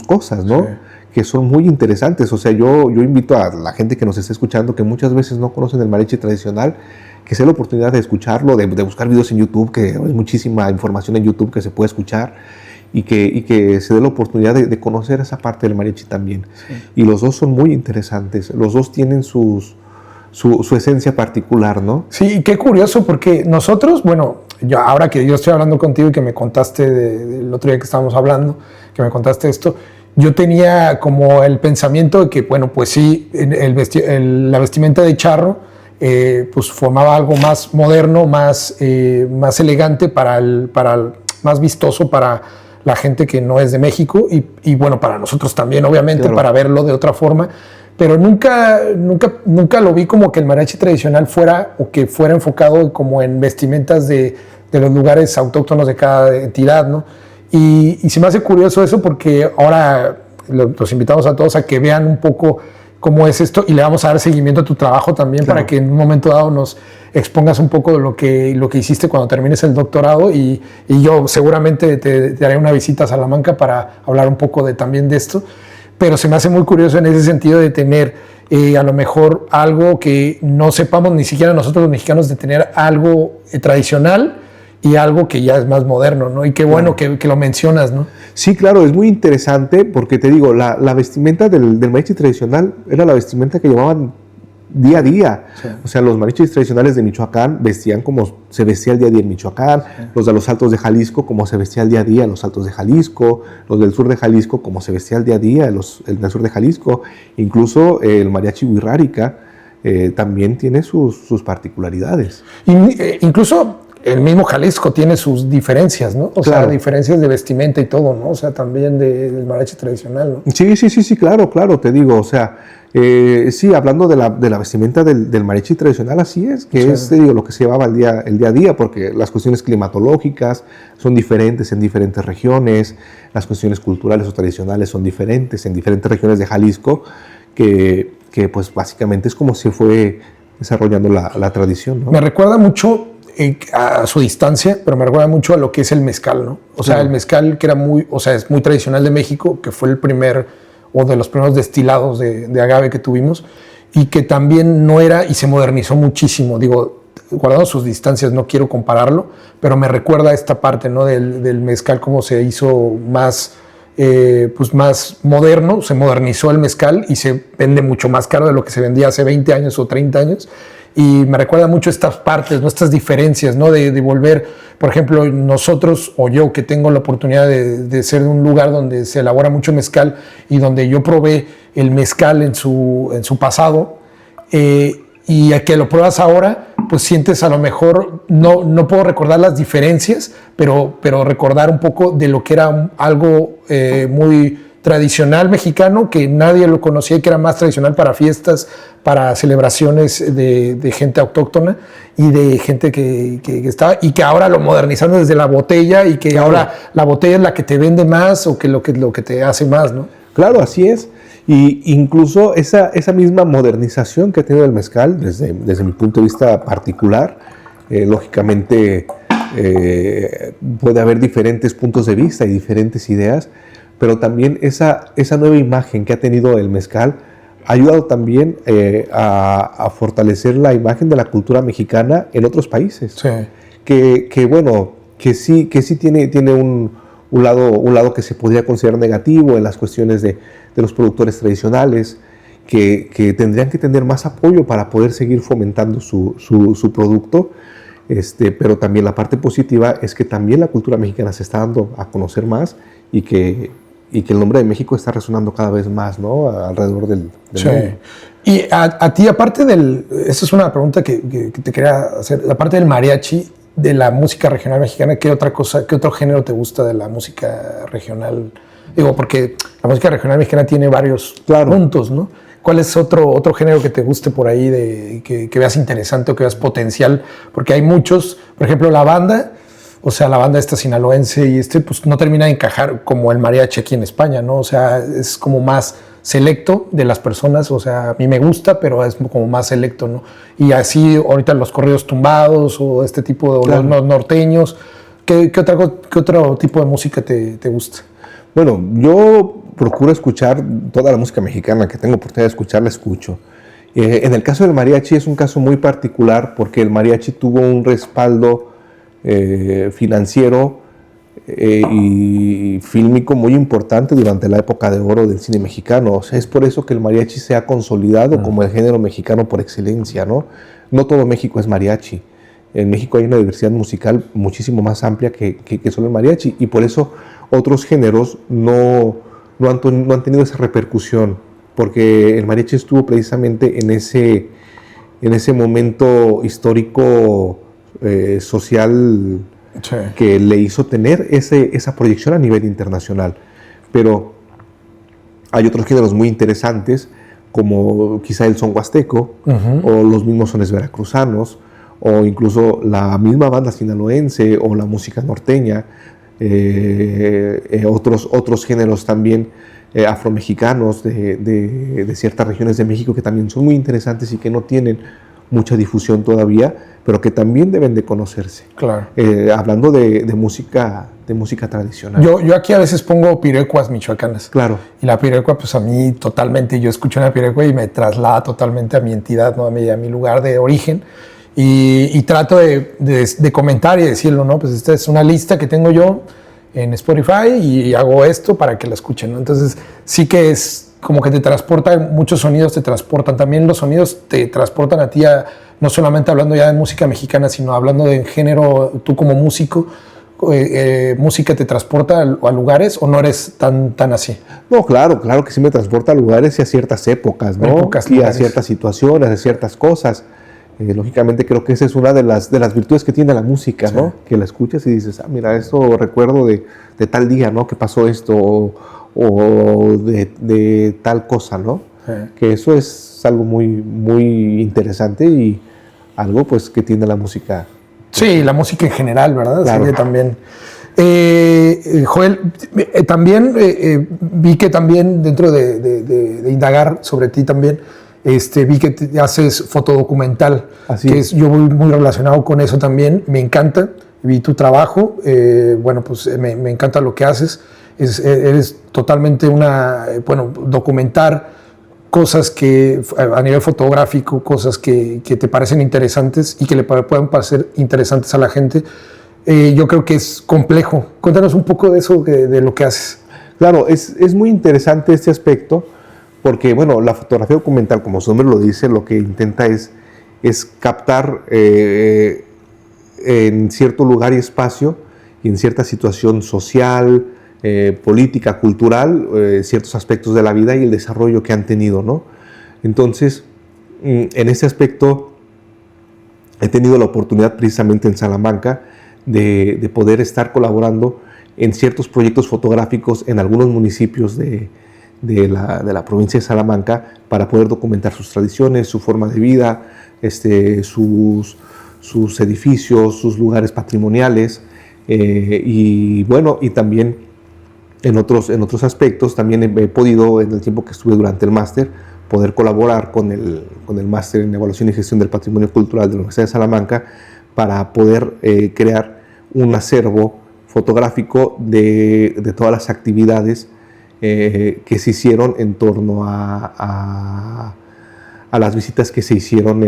cosas, ¿no? Sí. Que son muy interesantes. O sea, yo invito a la gente que nos está escuchando, que muchas veces no conocen el mariachi tradicional, que sea la oportunidad de escucharlo, de buscar videos en YouTube, que hay muchísima información en YouTube que se puede escuchar, y que se dé la oportunidad de conocer esa parte del mariachi también. Sí. Y los dos son muy interesantes, los dos tienen su esencia particular, ¿no? Sí, y qué curioso, porque nosotros, bueno, ahora que yo estoy hablando contigo y que me contaste del otro día que estábamos hablando, que me contaste esto, yo tenía como el pensamiento de que, bueno, pues sí, la vestimenta de charro, pues formaba algo más moderno, más elegante, más vistoso para la gente que no es de México y bueno, para nosotros también, obviamente, claro, para verlo de otra forma. Pero nunca lo vi como que el mariachi tradicional fuera enfocado como en vestimentas de los lugares autóctonos de cada entidad, ¿no? Y se me hace curioso eso, porque ahora los invitamos a todos a que vean un poco cómo es esto y le vamos a dar seguimiento a tu trabajo también, claro, para que en un momento dado nos expongas un poco de lo que hiciste cuando termines el doctorado y yo seguramente te haré una visita a Salamanca para hablar un poco también de esto. Pero se me hace muy curioso en ese sentido de tener a lo mejor algo que no sepamos ni siquiera nosotros los mexicanos, de tener algo tradicional y algo que ya es más moderno, ¿no? Y qué bueno que lo mencionas, ¿no? Sí, claro, es muy interesante porque te digo, la vestimenta del mariachi tradicional era la vestimenta que llevaban día a día. Sí. O sea, los mariachis tradicionales de Michoacán vestían como se vestía el día a día en Michoacán, sí, los de los Altos de Jalisco como se vestía el día a día en los Altos de Jalisco, los del sur de Jalisco como se vestía el día a día el del sur de Jalisco, incluso el mariachi Wixárika también tiene sus particularidades. Incluso el mismo Jalisco tiene sus diferencias, ¿no? O claro, sea, diferencias de vestimenta y todo, ¿no? O sea, también del mariachi tradicional, ¿no? Sí, claro, te digo, o sea, sí, hablando de la vestimenta del mariachi tradicional, así es, que sí, es, te digo, lo que se llevaba el día a día, porque las cuestiones climatológicas son diferentes en diferentes regiones, las cuestiones culturales o tradicionales son diferentes en diferentes regiones de Jalisco, que pues básicamente es como se fue desarrollando la tradición, ¿no? Me recuerda mucho a su distancia, pero me recuerda mucho a lo que es el mezcal, ¿no? O sea, el mezcal que era es muy tradicional de México, que fue el primer o de los primeros destilados de agave que tuvimos, y que también no era, y se modernizó muchísimo, digo, guardando sus distancias, no quiero compararlo, pero me recuerda a esta parte, ¿no? del mezcal, cómo se hizo más moderno, se modernizó el mezcal y se vende mucho más caro de lo que se vendía hace 20 años o 30 años. Y me recuerda mucho estas partes, ¿no? Estas diferencias, ¿no? De volver, por ejemplo, nosotros o yo que tengo la oportunidad de ser de un lugar donde se elabora mucho mezcal y donde yo probé el mezcal en su pasado, y a que lo pruebas ahora, pues sientes a lo mejor, no puedo recordar las diferencias, pero recordar un poco de lo que era algo muy tradicional mexicano, que nadie lo conocía y que era más tradicional para fiestas, para celebraciones de gente autóctona y de gente que estaba, y que ahora lo modernizaron desde la botella, y que claro, ahora la botella es la que te vende más o que lo que te hace más, ¿no? Claro, así es. Y incluso esa misma modernización que ha tenido el mezcal, desde mi punto de vista particular, lógicamente puede haber diferentes puntos de vista y diferentes ideas, pero también esa nueva imagen que ha tenido el mezcal ha ayudado también a fortalecer la imagen de la cultura mexicana en otros países. Sí. Que sí tiene un lado que se podría considerar negativo en las cuestiones de los productores tradicionales, que tendrían que tener más apoyo para poder seguir fomentando su producto. Pero también la parte positiva es que también la cultura mexicana se está dando a conocer más y que el nombre de México está resonando cada vez más, ¿no? Alrededor del sí. mundo. Y a ti, aparte esa es una pregunta que te quería hacer, aparte del mariachi, de la música regional mexicana, ¿qué otro género te gusta de la música regional? Digo, porque la música regional mexicana tiene varios puntos, ¿no? ¿Cuál es otro género que te guste por ahí, que veas interesante o que veas potencial? Porque hay muchos, por ejemplo, la banda, o sea, la banda esta sinaloense y pues no termina de encajar como el mariachi aquí en España, ¿no? O sea, es como más selecto de las personas, o sea, a mí me gusta, pero es como más selecto, ¿no? Y así ahorita los corridos tumbados o este tipo de los norteños, ¿qué otro tipo de música te gusta? Bueno, yo procuro escuchar toda la música mexicana que tengo oportunidad de escuchar, la escucho. En el caso del mariachi es un caso muy particular porque el mariachi tuvo un respaldo financiero y fílmico muy importante durante la época de oro del cine mexicano. O sea, es por eso que el mariachi se ha consolidado como el género mexicano por excelencia, ¿no? No todo México es mariachi. En México hay una diversidad musical muchísimo más amplia que solo el mariachi, y por eso otros géneros no han tenido esa repercusión, porque el mariachi estuvo precisamente en ese momento histórico, social, Sí. que le hizo tener esa proyección a nivel internacional. Pero hay otros géneros muy interesantes, como quizá el son huasteco, o los mismos sones veracruzanos, o incluso la misma banda sinaloense, o la música norteña, otros géneros también afromexicanos de ciertas regiones de México, que también son muy interesantes y que no tienen mucha difusión todavía, pero que también deben de conocerse. Claro. Hablando de música tradicional. Yo aquí a veces pongo pirecuas michoacanas. Claro. Y la pirecua, pues a mí totalmente, yo escucho una pirecua y me traslada totalmente a mi entidad, ¿no? a mi lugar de origen. Y trato de comentar y decirlo, ¿no? Pues esta es una lista que tengo yo en Spotify y hago esto para que la escuchen, ¿no? Entonces sí que es como que te transporta, muchos sonidos te transportan, también los sonidos te transportan a ti, no solamente hablando ya de música mexicana, sino hablando de género, tú como músico, música te transporta a lugares, ¿o no eres tan así? No, claro que sí me transporta a lugares y a ciertas épocas, ¿no? Y lugares. A ciertas situaciones, a ciertas cosas. Lógicamente creo que esa es una de las virtudes que tiene la música, sí. ¿No? Que la escuchas y dices, mira, esto recuerdo de tal día, ¿no? Que pasó esto, o de tal cosa, ¿no? Sí. Que eso es algo muy, muy interesante y algo pues que tiene la música. Sí, la música en general, ¿verdad? Claro. Sí, también. Joel, también vi que también dentro de indagar sobre ti también, vi que haces fotodocumental. Así que es. Yo voy muy relacionado con eso también, me encanta, vi tu trabajo, bueno, pues me encanta lo que haces, eres totalmente documentar cosas que a nivel fotográfico, cosas que te parecen interesantes y que le puedan parecer interesantes a la gente. Yo creo que es complejo. Cuéntanos un poco de eso, de lo que haces. Claro, es muy interesante este aspecto, porque, bueno, la fotografía documental, como su nombre lo dice, lo que intenta es captar en cierto lugar y espacio y en cierta situación social, política, cultural, ciertos aspectos de la vida y el desarrollo que han tenido, ¿no? Entonces, en ese aspecto, he tenido la oportunidad precisamente en Salamanca de poder estar colaborando en ciertos proyectos fotográficos en algunos municipios de la provincia de Salamanca, para poder documentar sus tradiciones, su forma de vida, sus edificios, sus lugares patrimoniales, y bueno, y también en otros aspectos. También he podido, en el tiempo que estuve durante el máster, poder colaborar con el máster en Evaluación y Gestión del Patrimonio Cultural de la Universidad de Salamanca, para poder crear un acervo fotográfico de todas las actividades que se hicieron en torno a las visitas que se hicieron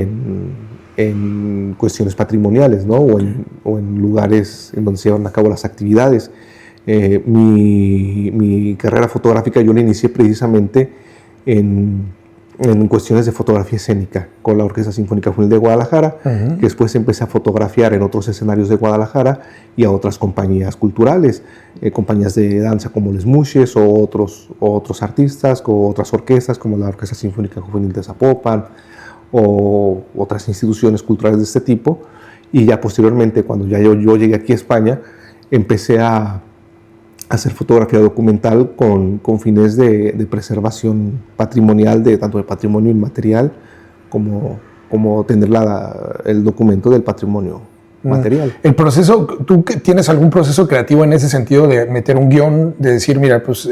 en cuestiones patrimoniales, ¿no? o en lugares en donde se llevan a cabo las actividades. Mi carrera fotográfica yo la inicié precisamente en cuestiones de fotografía escénica con la Orquesta Sinfónica Juvenil de Guadalajara, que después empecé a fotografiar en otros escenarios de Guadalajara y a otras compañías culturales, compañías de danza como Les Muches, o otros artistas, o otras orquestas como la Orquesta Sinfónica Juvenil de Zapopan, o otras instituciones culturales de este tipo. Y ya posteriormente, cuando ya yo llegué aquí a España, empecé a hacer fotografía documental con fines de preservación patrimonial, tanto del patrimonio inmaterial como tener el documento del patrimonio material. El proceso, ¿tú tienes algún proceso creativo en ese sentido de meter un guión, de decir, mira, pues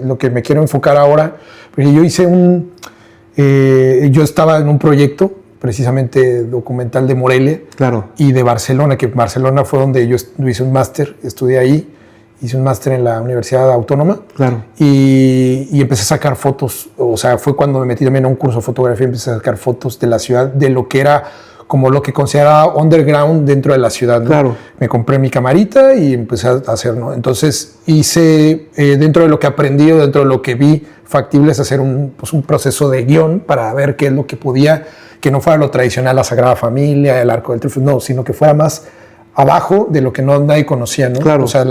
lo que me quiero enfocar ahora? Porque yo hice yo estaba en un proyecto precisamente documental de Morelia, claro, y de Barcelona, que Barcelona fue donde yo hice un máster, estudié ahí, hice un máster en la Universidad Autónoma, claro, y empecé a sacar fotos. O sea, fue cuando me metí también a un curso de fotografía, empecé a sacar fotos de la ciudad, de lo que era como lo que consideraba underground dentro de la ciudad, ¿no? Claro. Me compré mi camarita y empecé a hacer, ¿no? Entonces hice, dentro de lo que aprendí o dentro de lo que vi factible, es hacer un proceso de guión para ver qué es lo que podía, que no fuera lo tradicional, la Sagrada Familia, el Arco del Triunfo, no, sino que fuera más abajo de lo que nadie conocía, ¿no? Claro. O sea,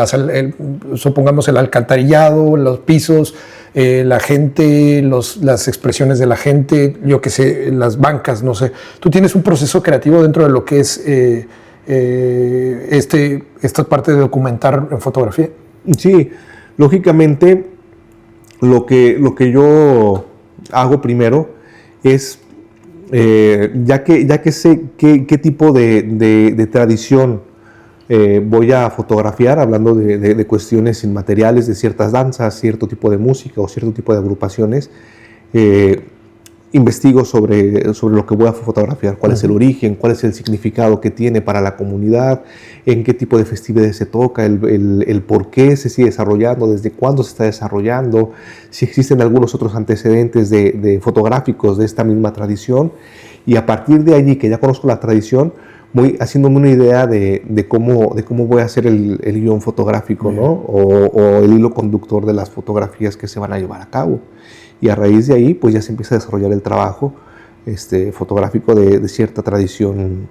supongamos el alcantarillado, los pisos, la gente, las expresiones de la gente, yo qué sé, las bancas, no sé. Tú tienes un proceso creativo dentro de lo que es esta parte de documentar en fotografía. Sí, lógicamente lo que yo hago primero es, ya que sé qué tipo de tradición voy a fotografiar, hablando de cuestiones inmateriales, de ciertas danzas, cierto tipo de música o cierto tipo de agrupaciones, investigo sobre lo que voy a fotografiar, cuál es el origen, cuál es el significado que tiene para la comunidad, en qué tipo de festividades se toca, el por qué se sigue desarrollando, desde cuándo se está desarrollando, si existen algunos otros antecedentes de fotográficos de esta misma tradición, y a partir de allí, que ya conozco la tradición, voy haciéndome una idea de cómo voy a hacer el guión fotográfico, ¿no? O el hilo conductor de las fotografías que se van a llevar a cabo. Y a raíz de ahí, pues ya se empieza a desarrollar el trabajo fotográfico de cierta tradición,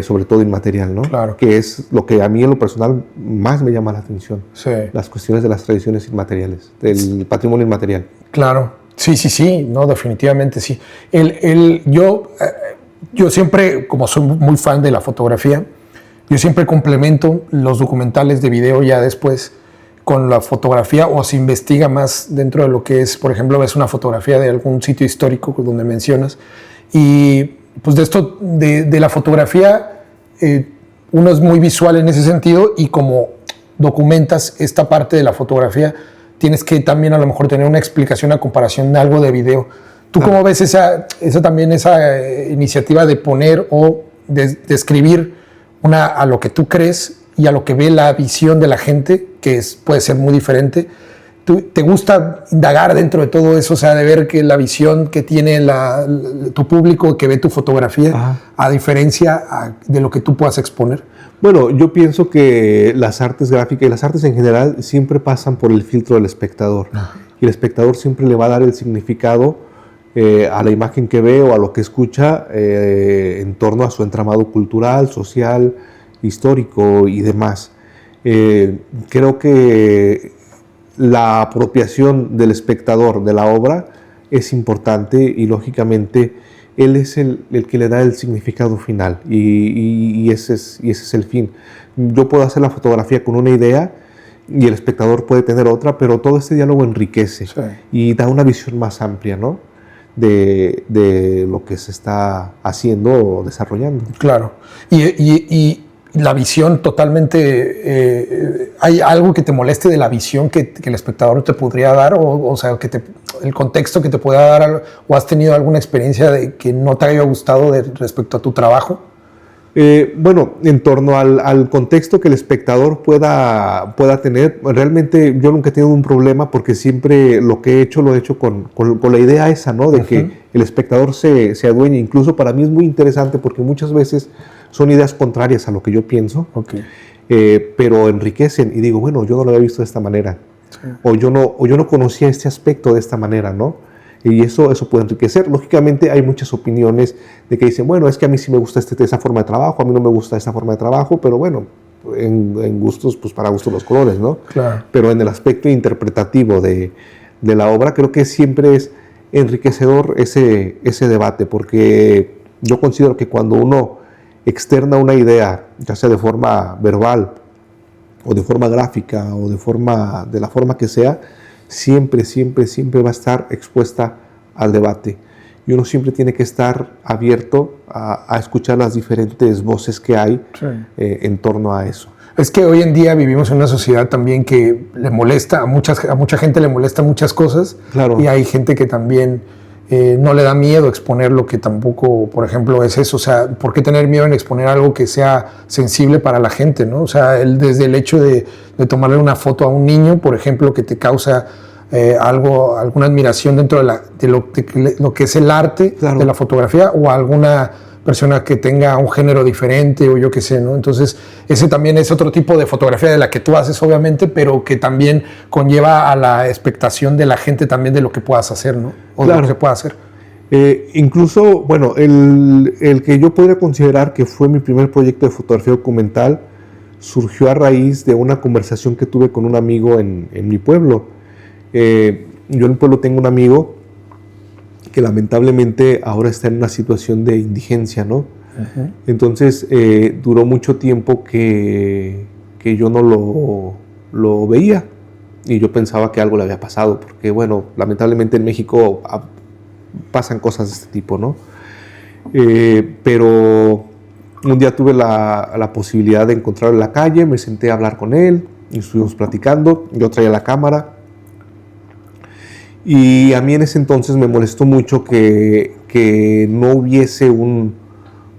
sobre todo inmaterial, ¿no? Claro. Que es lo que a mí en lo personal más me llama la atención. Sí. Las cuestiones de las tradiciones inmateriales, del patrimonio inmaterial. Claro. Sí, no, definitivamente sí. Yo siempre, como soy muy fan de la fotografía, yo siempre complemento los documentales de video ya después con la fotografía, o se investiga más dentro de lo que es, por ejemplo, ves una fotografía de algún sitio histórico donde mencionas, y pues de esto, de la fotografía, uno es muy visual en ese sentido, y como documentas esta parte de la fotografía, tienes que también a lo mejor tener una explicación a comparación de algo de video. ¿Tú cómo ves esa iniciativa de poner o de escribir a lo que tú crees y a lo que ve la visión de la gente, que puede ser muy diferente? ¿Te gusta indagar dentro de todo eso? O sea, de ver que la visión que tiene tu público, que ve tu fotografía, ajá, a diferencia de lo que tú puedas exponer. Bueno, yo pienso que las artes gráficas y las artes en general siempre pasan por el filtro del espectador. Ajá. Y el espectador siempre le va a dar el significado a la imagen que ve o a lo que escucha en torno a su entramado cultural, social, histórico y demás. Creo que la apropiación del espectador de la obra es importante, y lógicamente él es el que le da el significado final, y ese es el fin. Yo puedo hacer la fotografía con una idea y el espectador puede tener otra, pero todo este diálogo enriquece, sí, y da una visión más amplia, ¿no?, de lo que se está haciendo o desarrollando. Claro. Y la visión totalmente... ¿hay algo que te moleste de la visión que el espectador te podría dar? O sea, el contexto que te pueda dar, ¿o has tenido alguna experiencia de que no te haya gustado respecto a tu trabajo? Bueno, en torno al contexto que el espectador pueda tener, realmente yo nunca he tenido un problema, porque siempre lo que he hecho, lo he hecho con la idea esa, ¿no?, de que el espectador se adueñe. Incluso para mí es muy interesante, porque muchas veces son ideas contrarias a lo que yo pienso, pero enriquecen, y digo, bueno, yo no lo había visto de esta manera, sí, o yo no conocía este aspecto de esta manera, ¿no? Y eso puede enriquecer. Lógicamente hay muchas opiniones de que dicen, bueno, es que a mí sí me gusta esa forma de trabajo, a mí no me gusta esta forma de trabajo, pero bueno, en gustos, pues para gustos los colores, ¿no? Claro. Pero en el aspecto interpretativo de la obra, creo que siempre es enriquecedor ese debate, porque yo considero que cuando uno externa una idea, ya sea de forma verbal o de forma gráfica o de la forma que sea, siempre va a estar expuesta al debate, y uno siempre tiene que estar abierto a escuchar las diferentes voces que hay, sí, en torno a eso. Es que hoy en día vivimos en una sociedad también que le molesta, a mucha gente le molesta muchas cosas, claro, y hay gente que también no le da miedo exponer lo que tampoco, por ejemplo, es eso. O sea, ¿por qué tener miedo en exponer algo que sea sensible para la gente, ¿no? O sea, desde el hecho de tomarle una foto a un niño, por ejemplo, que te causa alguna admiración dentro de lo que es el arte, claro, de la fotografía, o alguna persona que tenga un género diferente o yo qué sé, ¿no? Entonces, ese también es otro tipo de fotografía de la que tú haces, obviamente, pero que también conlleva a la expectación de la gente también de lo que puedas hacer, ¿no? O de lo que se pueda hacer. Incluso, bueno, el que yo podría considerar que fue mi primer proyecto de fotografía documental surgió a raíz de una conversación que tuve con un amigo en mi pueblo. Yo en el pueblo tengo un amigo que lamentablemente ahora está en una situación de indigencia, ¿no? Uh-huh. Entonces duró mucho tiempo que yo no lo veía y yo pensaba que algo le había pasado, porque bueno, lamentablemente en México pasan cosas de este tipo, ¿no? Pero un día tuve la posibilidad de encontrarlo en la calle, me senté a hablar con él y estuvimos platicando, yo traía la cámara. Y a mí en ese entonces me molestó mucho que no hubiese un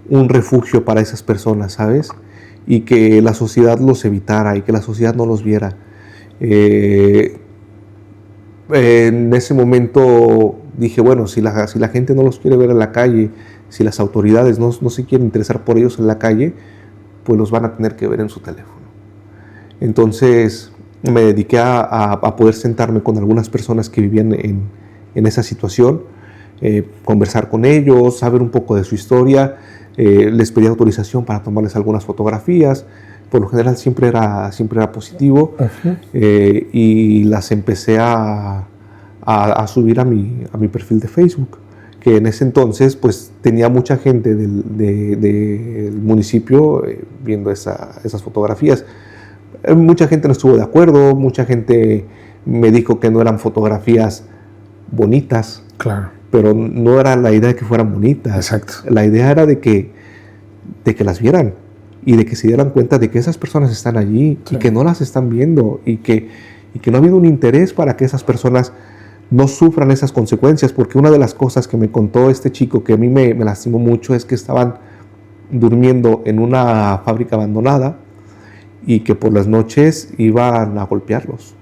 refugio para esas personas, ¿sabes? Y que la sociedad los evitara y que la sociedad no los viera. En ese momento dije, bueno, si la gente no los quiere ver en la calle, si las autoridades no se quieren interesar por ellos en la calle, pues los van a tener que ver en su teléfono. Entonces me dediqué a poder sentarme con algunas personas que vivían en esa situación, conversar con ellos, saber un poco de su historia, les pedí autorización para tomarles algunas fotografías, por lo general siempre era positivo. Uh-huh. Y las empecé a subir a mi perfil de Facebook, que en ese entonces pues tenía mucha gente del municipio viendo esas fotografías. Mucha gente no estuvo de acuerdo, mucha gente me dijo que no eran fotografías bonitas. Claro. Pero no era la idea de que fueran bonitas. Exacto. La idea era de que las vieran y de que se dieran cuenta de que esas personas están allí, sí, y que no las están viendo y que no ha habido un interés para que esas personas no sufran esas consecuencias, porque una de las cosas que me contó este chico que a mí me lastimó mucho es que estaban durmiendo en una fábrica abandonada y que por las noches iban a golpearlos.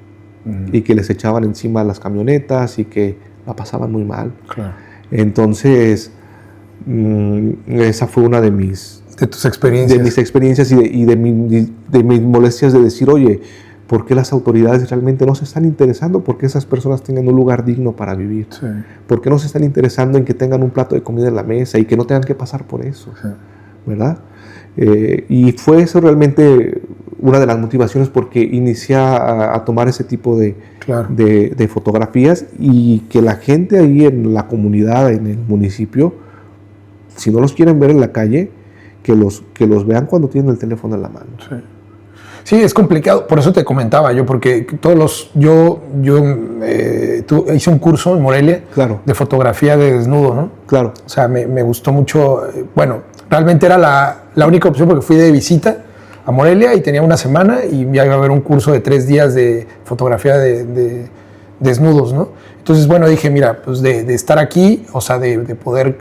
Uh-huh. Y que les echaban encima las camionetas y que la pasaban muy mal. Claro. Entonces, esa fue una de mis experiencias. De mis experiencias y de mis molestias de decir, oye, ¿por qué las autoridades realmente no se están interesando por qué esas personas tengan un lugar digno para vivir? Sí. ¿Por qué no se están interesando en que tengan un plato de comida en la mesa y que no tengan que pasar por eso? Sí. ¿Verdad? Y fue eso realmente una de las motivaciones porque inicié a tomar ese tipo de fotografías, y que la gente ahí en la comunidad, en el municipio, si no los quieren ver en la calle, que los vean cuando tienen el teléfono en la mano. Sí. Sí, es complicado, por eso te comentaba yo, porque yo hice un curso en Morelia, claro, de fotografía de desnudo, ¿no? Claro. O sea, me gustó mucho, bueno, realmente era la única opción porque fui de visita a Morelia y tenía una semana y ya iba a haber un curso de 3 días de fotografía de desnudos, ¿no? Entonces, bueno, dije, mira, pues de estar aquí, o sea, de poder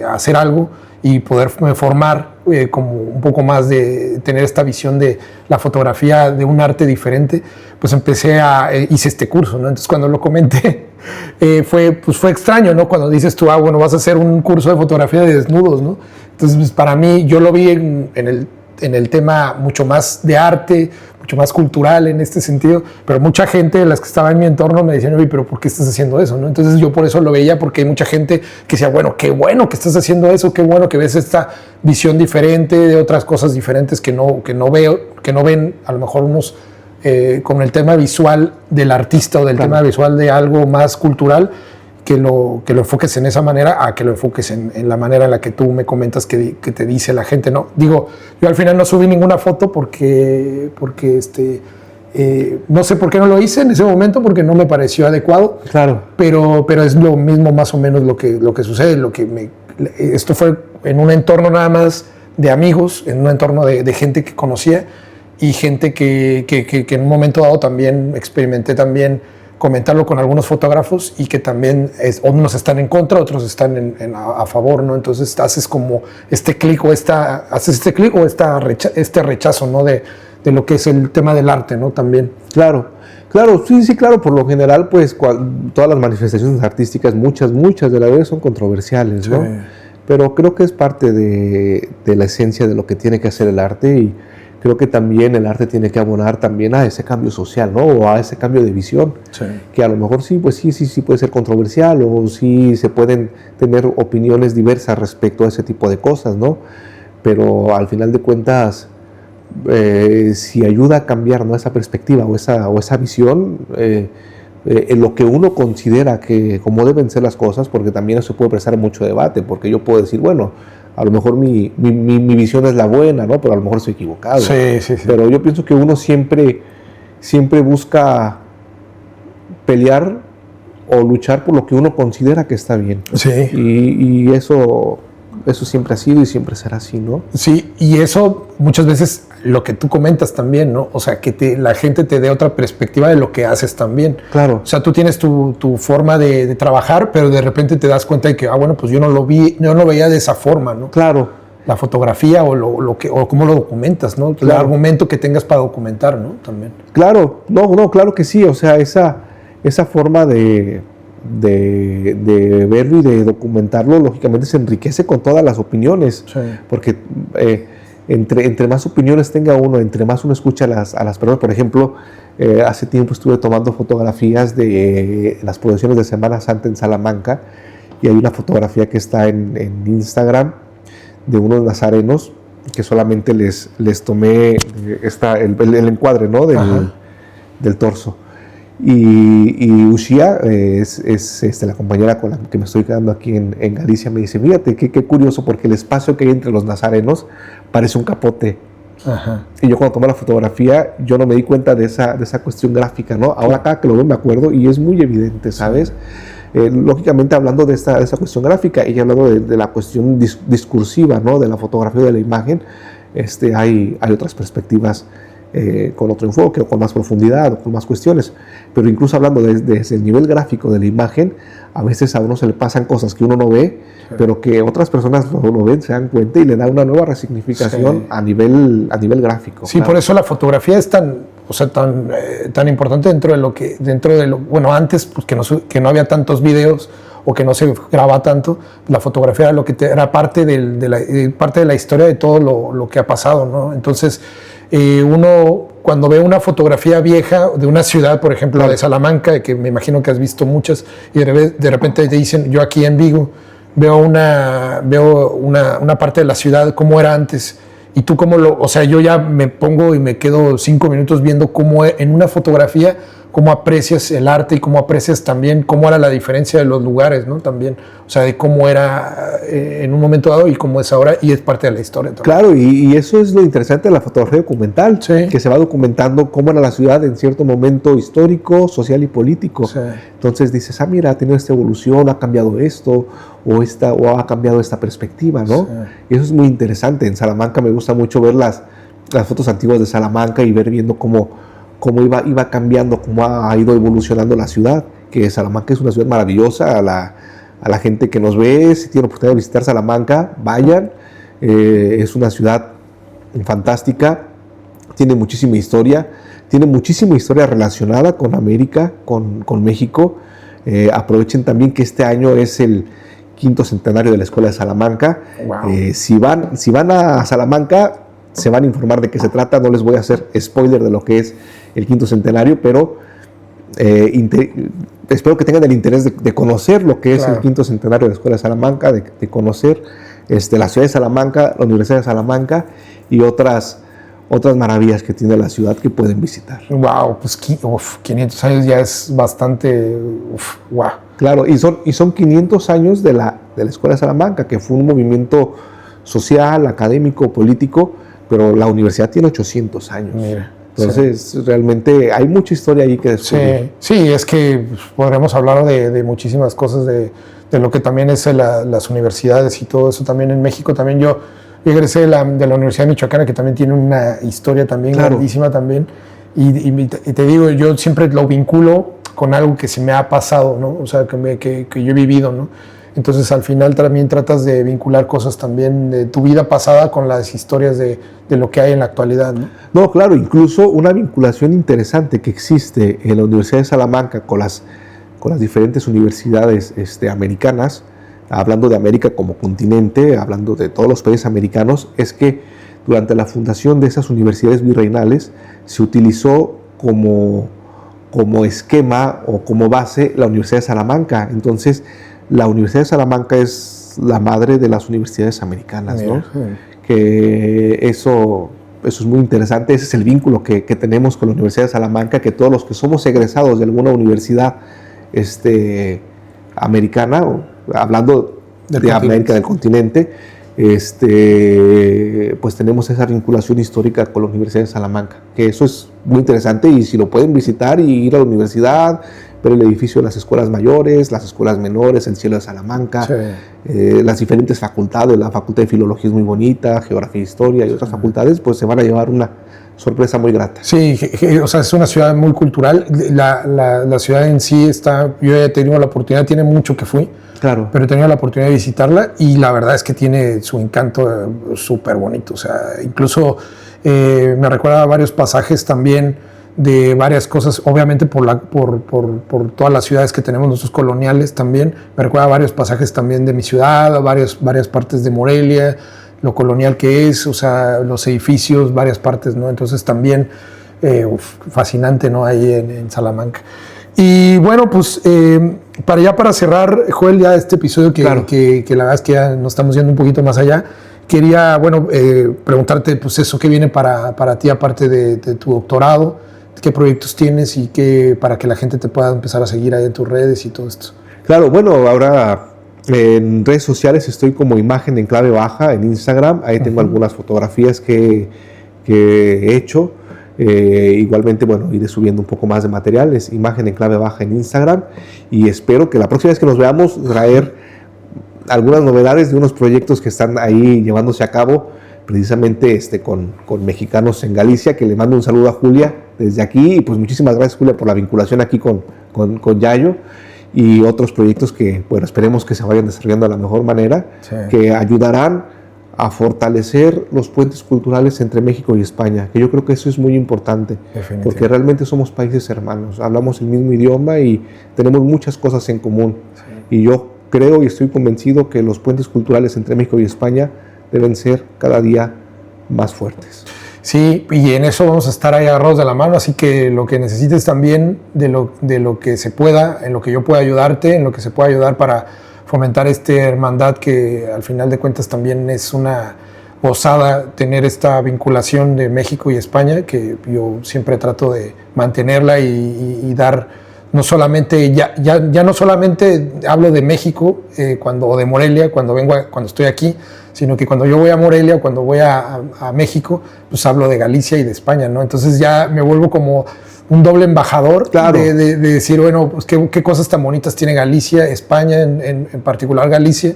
hacer algo y poderme formar como un poco más, de tener esta visión de la fotografía de un arte diferente, pues hice este curso, ¿no? Entonces, cuando lo comenté, fue extraño, ¿no? Cuando dices tú, bueno, vas a hacer un curso de fotografía de desnudos, ¿no? Entonces, pues, para mí, yo lo vi en el tema mucho más de arte, mucho más cultural en este sentido, pero mucha gente de las que estaba en mi entorno me decían, oye, pero ¿por qué estás haciendo eso? ¿No? Entonces yo por eso lo veía, porque hay mucha gente que decía, bueno, qué bueno que estás haciendo eso, qué bueno que ves esta visión diferente de otras cosas diferentes que no ven a lo mejor unos con el tema visual del artista o del tema visual de algo más cultural, que lo enfoques en esa manera a que lo enfoques en la manera en la que tú me comentas que te dice la gente, ¿no? Digo, yo al final no subí ninguna foto porque no sé por qué no lo hice en ese momento, porque no me pareció adecuado. Claro. Pero es lo mismo más o menos lo que sucede. Esto fue en un entorno nada más de amigos, en un entorno de gente que conocía y gente que en un momento dado también experimenté comentarlo con algunos fotógrafos, y que también unos están en contra, otros están a favor, ¿no? Entonces haces como este clic o este rechazo, ¿no? De lo que es el tema del arte, ¿no? También. Claro, sí, claro. Por lo general, pues todas las manifestaciones artísticas, muchas de las veces son controversiales, ¿no? Sí. pero creo que es parte de la esencia de lo que tiene que hacer el arte, y creo que también el arte tiene que abonar también a ese cambio social, ¿no? O a ese cambio de visión, sí, que a lo mejor sí, pues sí puede ser controversial, o sí se pueden tener opiniones diversas respecto a ese tipo de cosas, ¿no? Pero al final de cuentas, si ayuda a cambiar, ¿no?, esa perspectiva o esa visión, en lo que uno considera que como deben ser las cosas, porque también eso puede prestar mucho debate, porque yo puedo decir, bueno, a lo mejor mi visión es la buena, ¿no?, pero a lo mejor estoy equivocado. Sí. Pero yo pienso que uno siempre busca pelear o luchar por lo que uno considera que está bien. Sí. Y eso siempre ha sido y siempre será así, ¿no? Sí, y eso muchas veces lo que tú comentas también, ¿no? O sea, que la gente te dé otra perspectiva de lo que haces también. Claro. O sea, tú tienes tu forma de trabajar, pero de repente te das cuenta de que, bueno, pues yo no lo veía de esa forma, ¿no? Claro. La fotografía o cómo lo documentas, ¿no? Claro. El argumento que tengas para documentar, ¿no? También. Claro, no, claro que sí. O sea, esa forma de verlo y de documentarlo, lógicamente se enriquece con todas las opiniones, sí, porque entre más opiniones tenga uno, entre más uno escucha a las personas. Por ejemplo, hace tiempo estuve tomando fotografías de las procesiones de Semana Santa en Salamanca, y hay una fotografía que está en Instagram de unos nazarenos que solamente les tomé el encuadre, ¿no?, del torso. Y Ushia es la compañera con la que me estoy quedando aquí en Galicia, me dice, fíjate, qué curioso, porque el espacio que hay entre los nazarenos parece un capote. Ajá. Y yo cuando tomé la fotografía, yo no me di cuenta de esa cuestión gráfica, ¿no? Ahora cada que lo veo me acuerdo y es muy evidente, ¿sabes? Lógicamente hablando de esa cuestión gráfica y hablando de la cuestión discursiva, ¿no?, de la fotografía, de la imagen, hay otras perspectivas con otro enfoque o con más profundidad o con más cuestiones, pero incluso hablando desde el nivel gráfico de la imagen, a veces a uno se le pasan cosas que uno no ve, sí, pero que otras personas lo ven, se dan cuenta y le da una nueva resignificación, sí, a nivel gráfico. Sí, claro. Por eso la fotografía es tan importante dentro de lo bueno, antes pues, que no había tantos videos o que no se graba tanto, la fotografía era era parte de la historia de todo lo que ha pasado, ¿no? Entonces, uno cuando ve una fotografía vieja de una ciudad, por ejemplo, claro, la de Salamanca, que me imagino que has visto muchas, y de repente te dicen, yo aquí en Vigo veo una parte de la ciudad como era antes, y tú o sea, yo ya me pongo y me quedo 5 minutos viendo cómo en una fotografía, cómo aprecias el arte y cómo aprecias también cómo era la diferencia de los lugares, ¿no? También, o sea, de cómo era en un momento dado y cómo es ahora, y es parte de la historia también. Claro, y eso es lo interesante de la fotografía documental, sí, que se va documentando cómo era la ciudad en cierto momento histórico, social y político. Sí. Entonces dices, mira, ha tenido esta evolución, ha cambiado esto, o ha cambiado esta perspectiva, ¿no? Sí. Y eso es muy interesante. En Salamanca me gusta mucho ver las fotos antiguas de Salamanca y viendo cómo iba cambiando, cómo ha ido evolucionando la ciudad, que Salamanca es una ciudad maravillosa. A la gente que nos ve, si tiene la oportunidad de visitar Salamanca, vayan. Es una ciudad fantástica, tiene muchísima historia relacionada con América, con México. Aprovechen también que este año es el 5º centenario de la Escuela de Salamanca. Wow. Si van a Salamanca, se van a informar de qué se trata. No les voy a hacer spoiler de lo que es el 5º centenario, pero espero que tengan el interés de conocer lo que es, claro, el 5º centenario de la Escuela de Salamanca, de conocer la ciudad de Salamanca, la Universidad de Salamanca y otras maravillas que tiene la ciudad que pueden visitar. Wow, pues 500 años ya es bastante, wow. Claro, y son 500 años de la Escuela de Salamanca, que fue un movimiento social, académico, político, pero la universidad tiene 800 años. Mira, entonces, sí, realmente hay mucha historia ahí que descubrir. Sí, es que podremos hablar de muchísimas cosas, de lo que también es las universidades y todo eso. También en México, también yo egresé de la Universidad Michoacana, que también tiene una historia también, claro, grandísima también. Y te digo, yo siempre lo vinculo con algo que se me ha pasado, ¿no? O sea, que yo he vivido, ¿no? Entonces, al final también tratas de vincular cosas también de tu vida pasada con las historias de lo que hay en la actualidad, ¿no? No, claro, incluso una vinculación interesante que existe en la Universidad de Salamanca con las diferentes universidades americanas, hablando de América como continente, hablando de todos los países americanos, es que durante la fundación de esas universidades virreinales se utilizó como esquema o como base la Universidad de Salamanca. Entonces, la Universidad de Salamanca es la madre de las universidades americanas, ¿no? Que eso es muy interesante. Ese es el vínculo que tenemos con la Universidad de Salamanca, que todos los que somos egresados de alguna universidad americana, hablando de América del continente, pues tenemos esa vinculación histórica con la Universidad de Salamanca, que eso es muy interesante, y si lo pueden visitar y ir a la universidad, ver el edificio de las escuelas mayores, las escuelas menores, el cielo de Salamanca, las diferentes facultades, la facultad de filología es muy bonita, geografía e historia y otras facultades, pues se van a llevar una sorpresa muy grata. Sí, o sea, es una ciudad muy cultural. La ciudad en sí está, yo he tenido la oportunidad, tiene mucho que fui, claro, pero he tenido la oportunidad de visitarla y la verdad es que tiene su encanto súper bonito. O sea, incluso me recuerda a varios pasajes también de varias cosas, obviamente por todas las ciudades que tenemos nosotros coloniales también. Me recuerda a varios pasajes también de mi ciudad, varias partes de Morelia, lo colonial que es, o sea, los edificios, varias partes, ¿no? Entonces también fascinante, ¿no? Ahí en Salamanca. Y bueno, pues para cerrar, Joel, ya este episodio claro, que la verdad es que ya nos estamos yendo un poquito más allá, quería, bueno, preguntarte, pues eso, ¿qué viene para ti aparte de tu doctorado? ¿Qué proyectos tienes y para que la gente te pueda empezar a seguir ahí en tus redes y todo esto? Claro, bueno, ahora en redes sociales estoy como Imagen en Clave Baja en Instagram. Ahí tengo algunas fotografías que he hecho. Igualmente, bueno, iré subiendo un poco más de material. Es Imagen en Clave Baja en Instagram. Y espero que la próxima vez que nos veamos traer algunas novedades de unos proyectos que están ahí llevándose a cabo, precisamente con mexicanos en Galicia, que le mando un saludo a Julia desde aquí. Y pues muchísimas gracias, Julia, por la vinculación aquí con Yayo, y otros proyectos que, bueno, esperemos que se vayan desarrollando de la mejor manera, sí, que ayudarán a fortalecer los puentes culturales entre México y España, que yo creo que eso es muy importante, porque realmente somos países hermanos, hablamos el mismo idioma y tenemos muchas cosas en común, sí, y yo creo y estoy convencido que los puentes culturales entre México y España deben ser cada día más fuertes. Sí, y en eso vamos a estar ahí agarrados de la mano, así que lo que necesites también, de lo que se pueda, en lo que yo pueda ayudarte, en lo que se pueda ayudar para fomentar esta hermandad, que al final de cuentas también es una gozada tener esta vinculación de México y España, que yo siempre trato de mantenerla y dar, no solamente, ya no solamente hablo de México o de Morelia cuando estoy aquí, sino que cuando yo voy a Morelia, cuando voy a México, pues hablo de Galicia y de España, ¿no? Entonces ya me vuelvo como un doble embajador, claro, de decir, bueno, pues qué cosas tan bonitas tiene Galicia, España, en particular Galicia,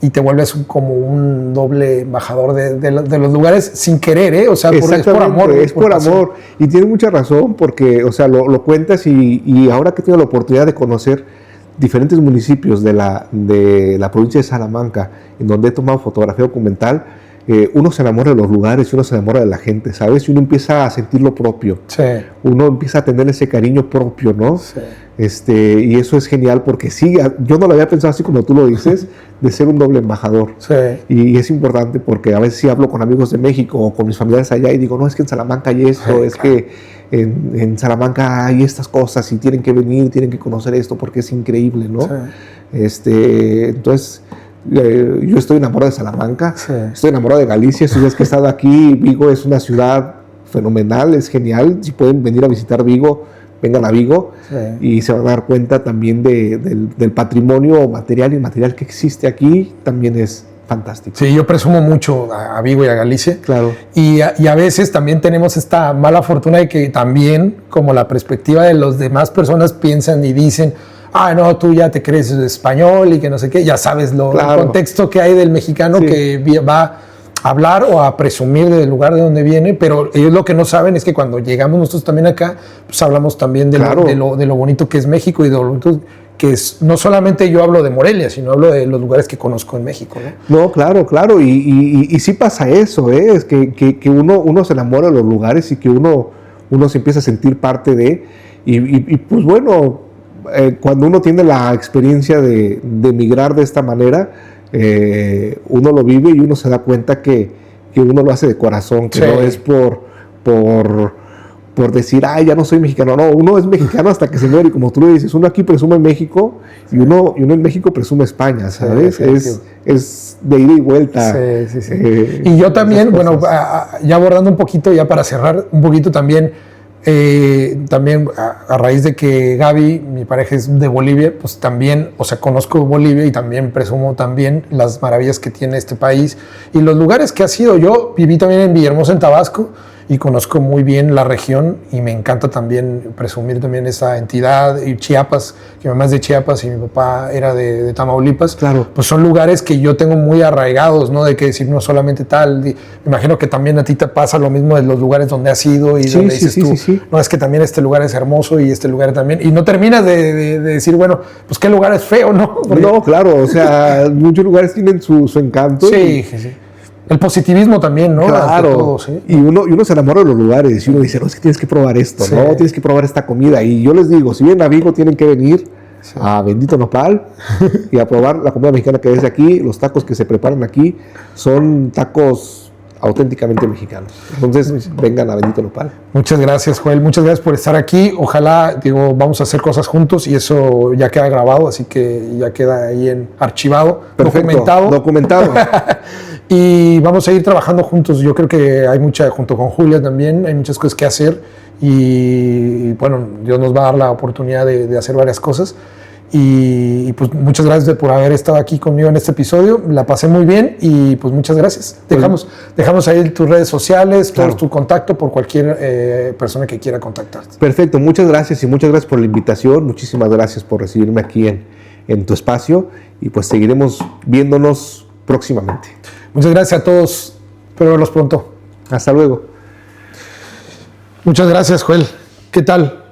y te vuelves como un doble embajador de los lugares sin querer, ¿eh? O sea, es por amor. Es por amor, y tienes mucha razón, porque, o sea, lo cuentas y ahora que tengo la oportunidad de conocer diferentes municipios de la provincia de Salamanca, en donde he tomado fotografía documental, uno se enamora de los lugares y uno se enamora de la gente, ¿sabes? Y uno empieza a sentir lo propio. Sí. Uno empieza a tener ese cariño propio, ¿no? Sí. Y eso es genial, porque sí, yo no lo había pensado así como tú lo dices, de ser un doble embajador. Sí. Y es importante, porque a veces sí hablo con amigos de México o con mis familiares allá y digo, no, es que en Salamanca hay esto, sí, es claro, que en Salamanca hay estas cosas y tienen que venir, tienen que conocer esto porque es increíble, ¿no? Sí. Entonces, yo estoy enamorado de Salamanca, sí, estoy enamorado de Galicia. Si es que he estado aquí, Vigo es una ciudad fenomenal, es genial. Si pueden venir a visitar Vigo, vengan a Vigo, sí, y se van a dar cuenta también del patrimonio material y inmaterial que existe aquí, también es fantástico. Sí, yo presumo mucho a Vigo y a Galicia. Claro. Y a veces también tenemos esta mala fortuna de que también, como la perspectiva de las demás personas piensan y dicen, no, tú ya te crees español y que no sé qué, ya sabes claro, el contexto que hay del mexicano, sí, que va a hablar o a presumir del lugar de donde viene, pero ellos lo que no saben es que cuando llegamos nosotros también acá, pues hablamos también de, claro, de lo bonito que es México y de lo bonito que es, no solamente yo hablo de Morelia, sino hablo de los lugares que conozco en México, ¿no? No, claro, y sí pasa eso, es que uno se enamora de los lugares y que uno se empieza a sentir parte de, y pues bueno, cuando uno tiene la experiencia de migrar de esta manera, uno lo vive y uno se da cuenta que uno lo hace de corazón, que no es por decir, ya no soy mexicano. No, uno es mexicano hasta que se muere. Y como tú lo dices, uno aquí presume México y uno en México presume España, ¿sabes? Es de ida y vuelta. Sí. Y yo también, bueno, ya abordando un poquito, ya para cerrar un poquito también, a raíz de que Gaby, mi pareja, es de Bolivia, pues también, o sea, conozco Bolivia y también presumo también las maravillas que tiene este país y los lugares que ha sido. Yo viví también en Villahermosa, en Tabasco, y conozco muy bien la región y me encanta también presumir también esa entidad. Y Chiapas, que mi mamá es de Chiapas y mi papá era de Tamaulipas. Claro. Pues son lugares que yo tengo muy arraigados, ¿no? De que decir no solamente tal. Me imagino que también a ti te pasa lo mismo de los lugares donde has ido y donde dices tú, no, es que también este lugar es hermoso y este lugar también. Y no terminas de decir, bueno, pues qué lugar es feo, ¿no? Porque... No, claro, o sea, muchos lugares tienen su encanto. Sí. El positivismo también, ¿no? Claro, todo, ¿sí? y uno se enamora de los lugares y uno dice, no, es que tienes que probar esto, ¿no? Tienes que probar esta comida. Y yo les digo, si vienen a Vigo, tienen que venir a Bendito Nopal y a probar la comida mexicana que es de aquí. Los tacos que se preparan aquí son tacos auténticamente mexicanos. Entonces, vengan a Bendito Nopal. Muchas gracias, Joel. Muchas gracias por estar aquí. Ojalá, vamos a hacer cosas juntos y eso ya queda grabado, así que ya queda ahí archivado, documentado. Y vamos a ir trabajando juntos. Yo creo que hay junto con Julia también, hay muchas cosas que hacer y bueno, Dios nos va a dar la oportunidad de hacer varias cosas. Y pues muchas gracias por haber estado aquí conmigo en este episodio. La pasé muy bien y pues muchas gracias. Dejamos ahí tus redes sociales, todo tu contacto por cualquier persona que quiera contactarte. Perfecto, muchas gracias y muchas gracias por la invitación. Muchísimas gracias por recibirme aquí en tu espacio y pues seguiremos viéndonos próximamente. Muchas gracias a todos. Espero verlos pronto. Hasta luego. Muchas gracias, Joel. ¿Qué tal?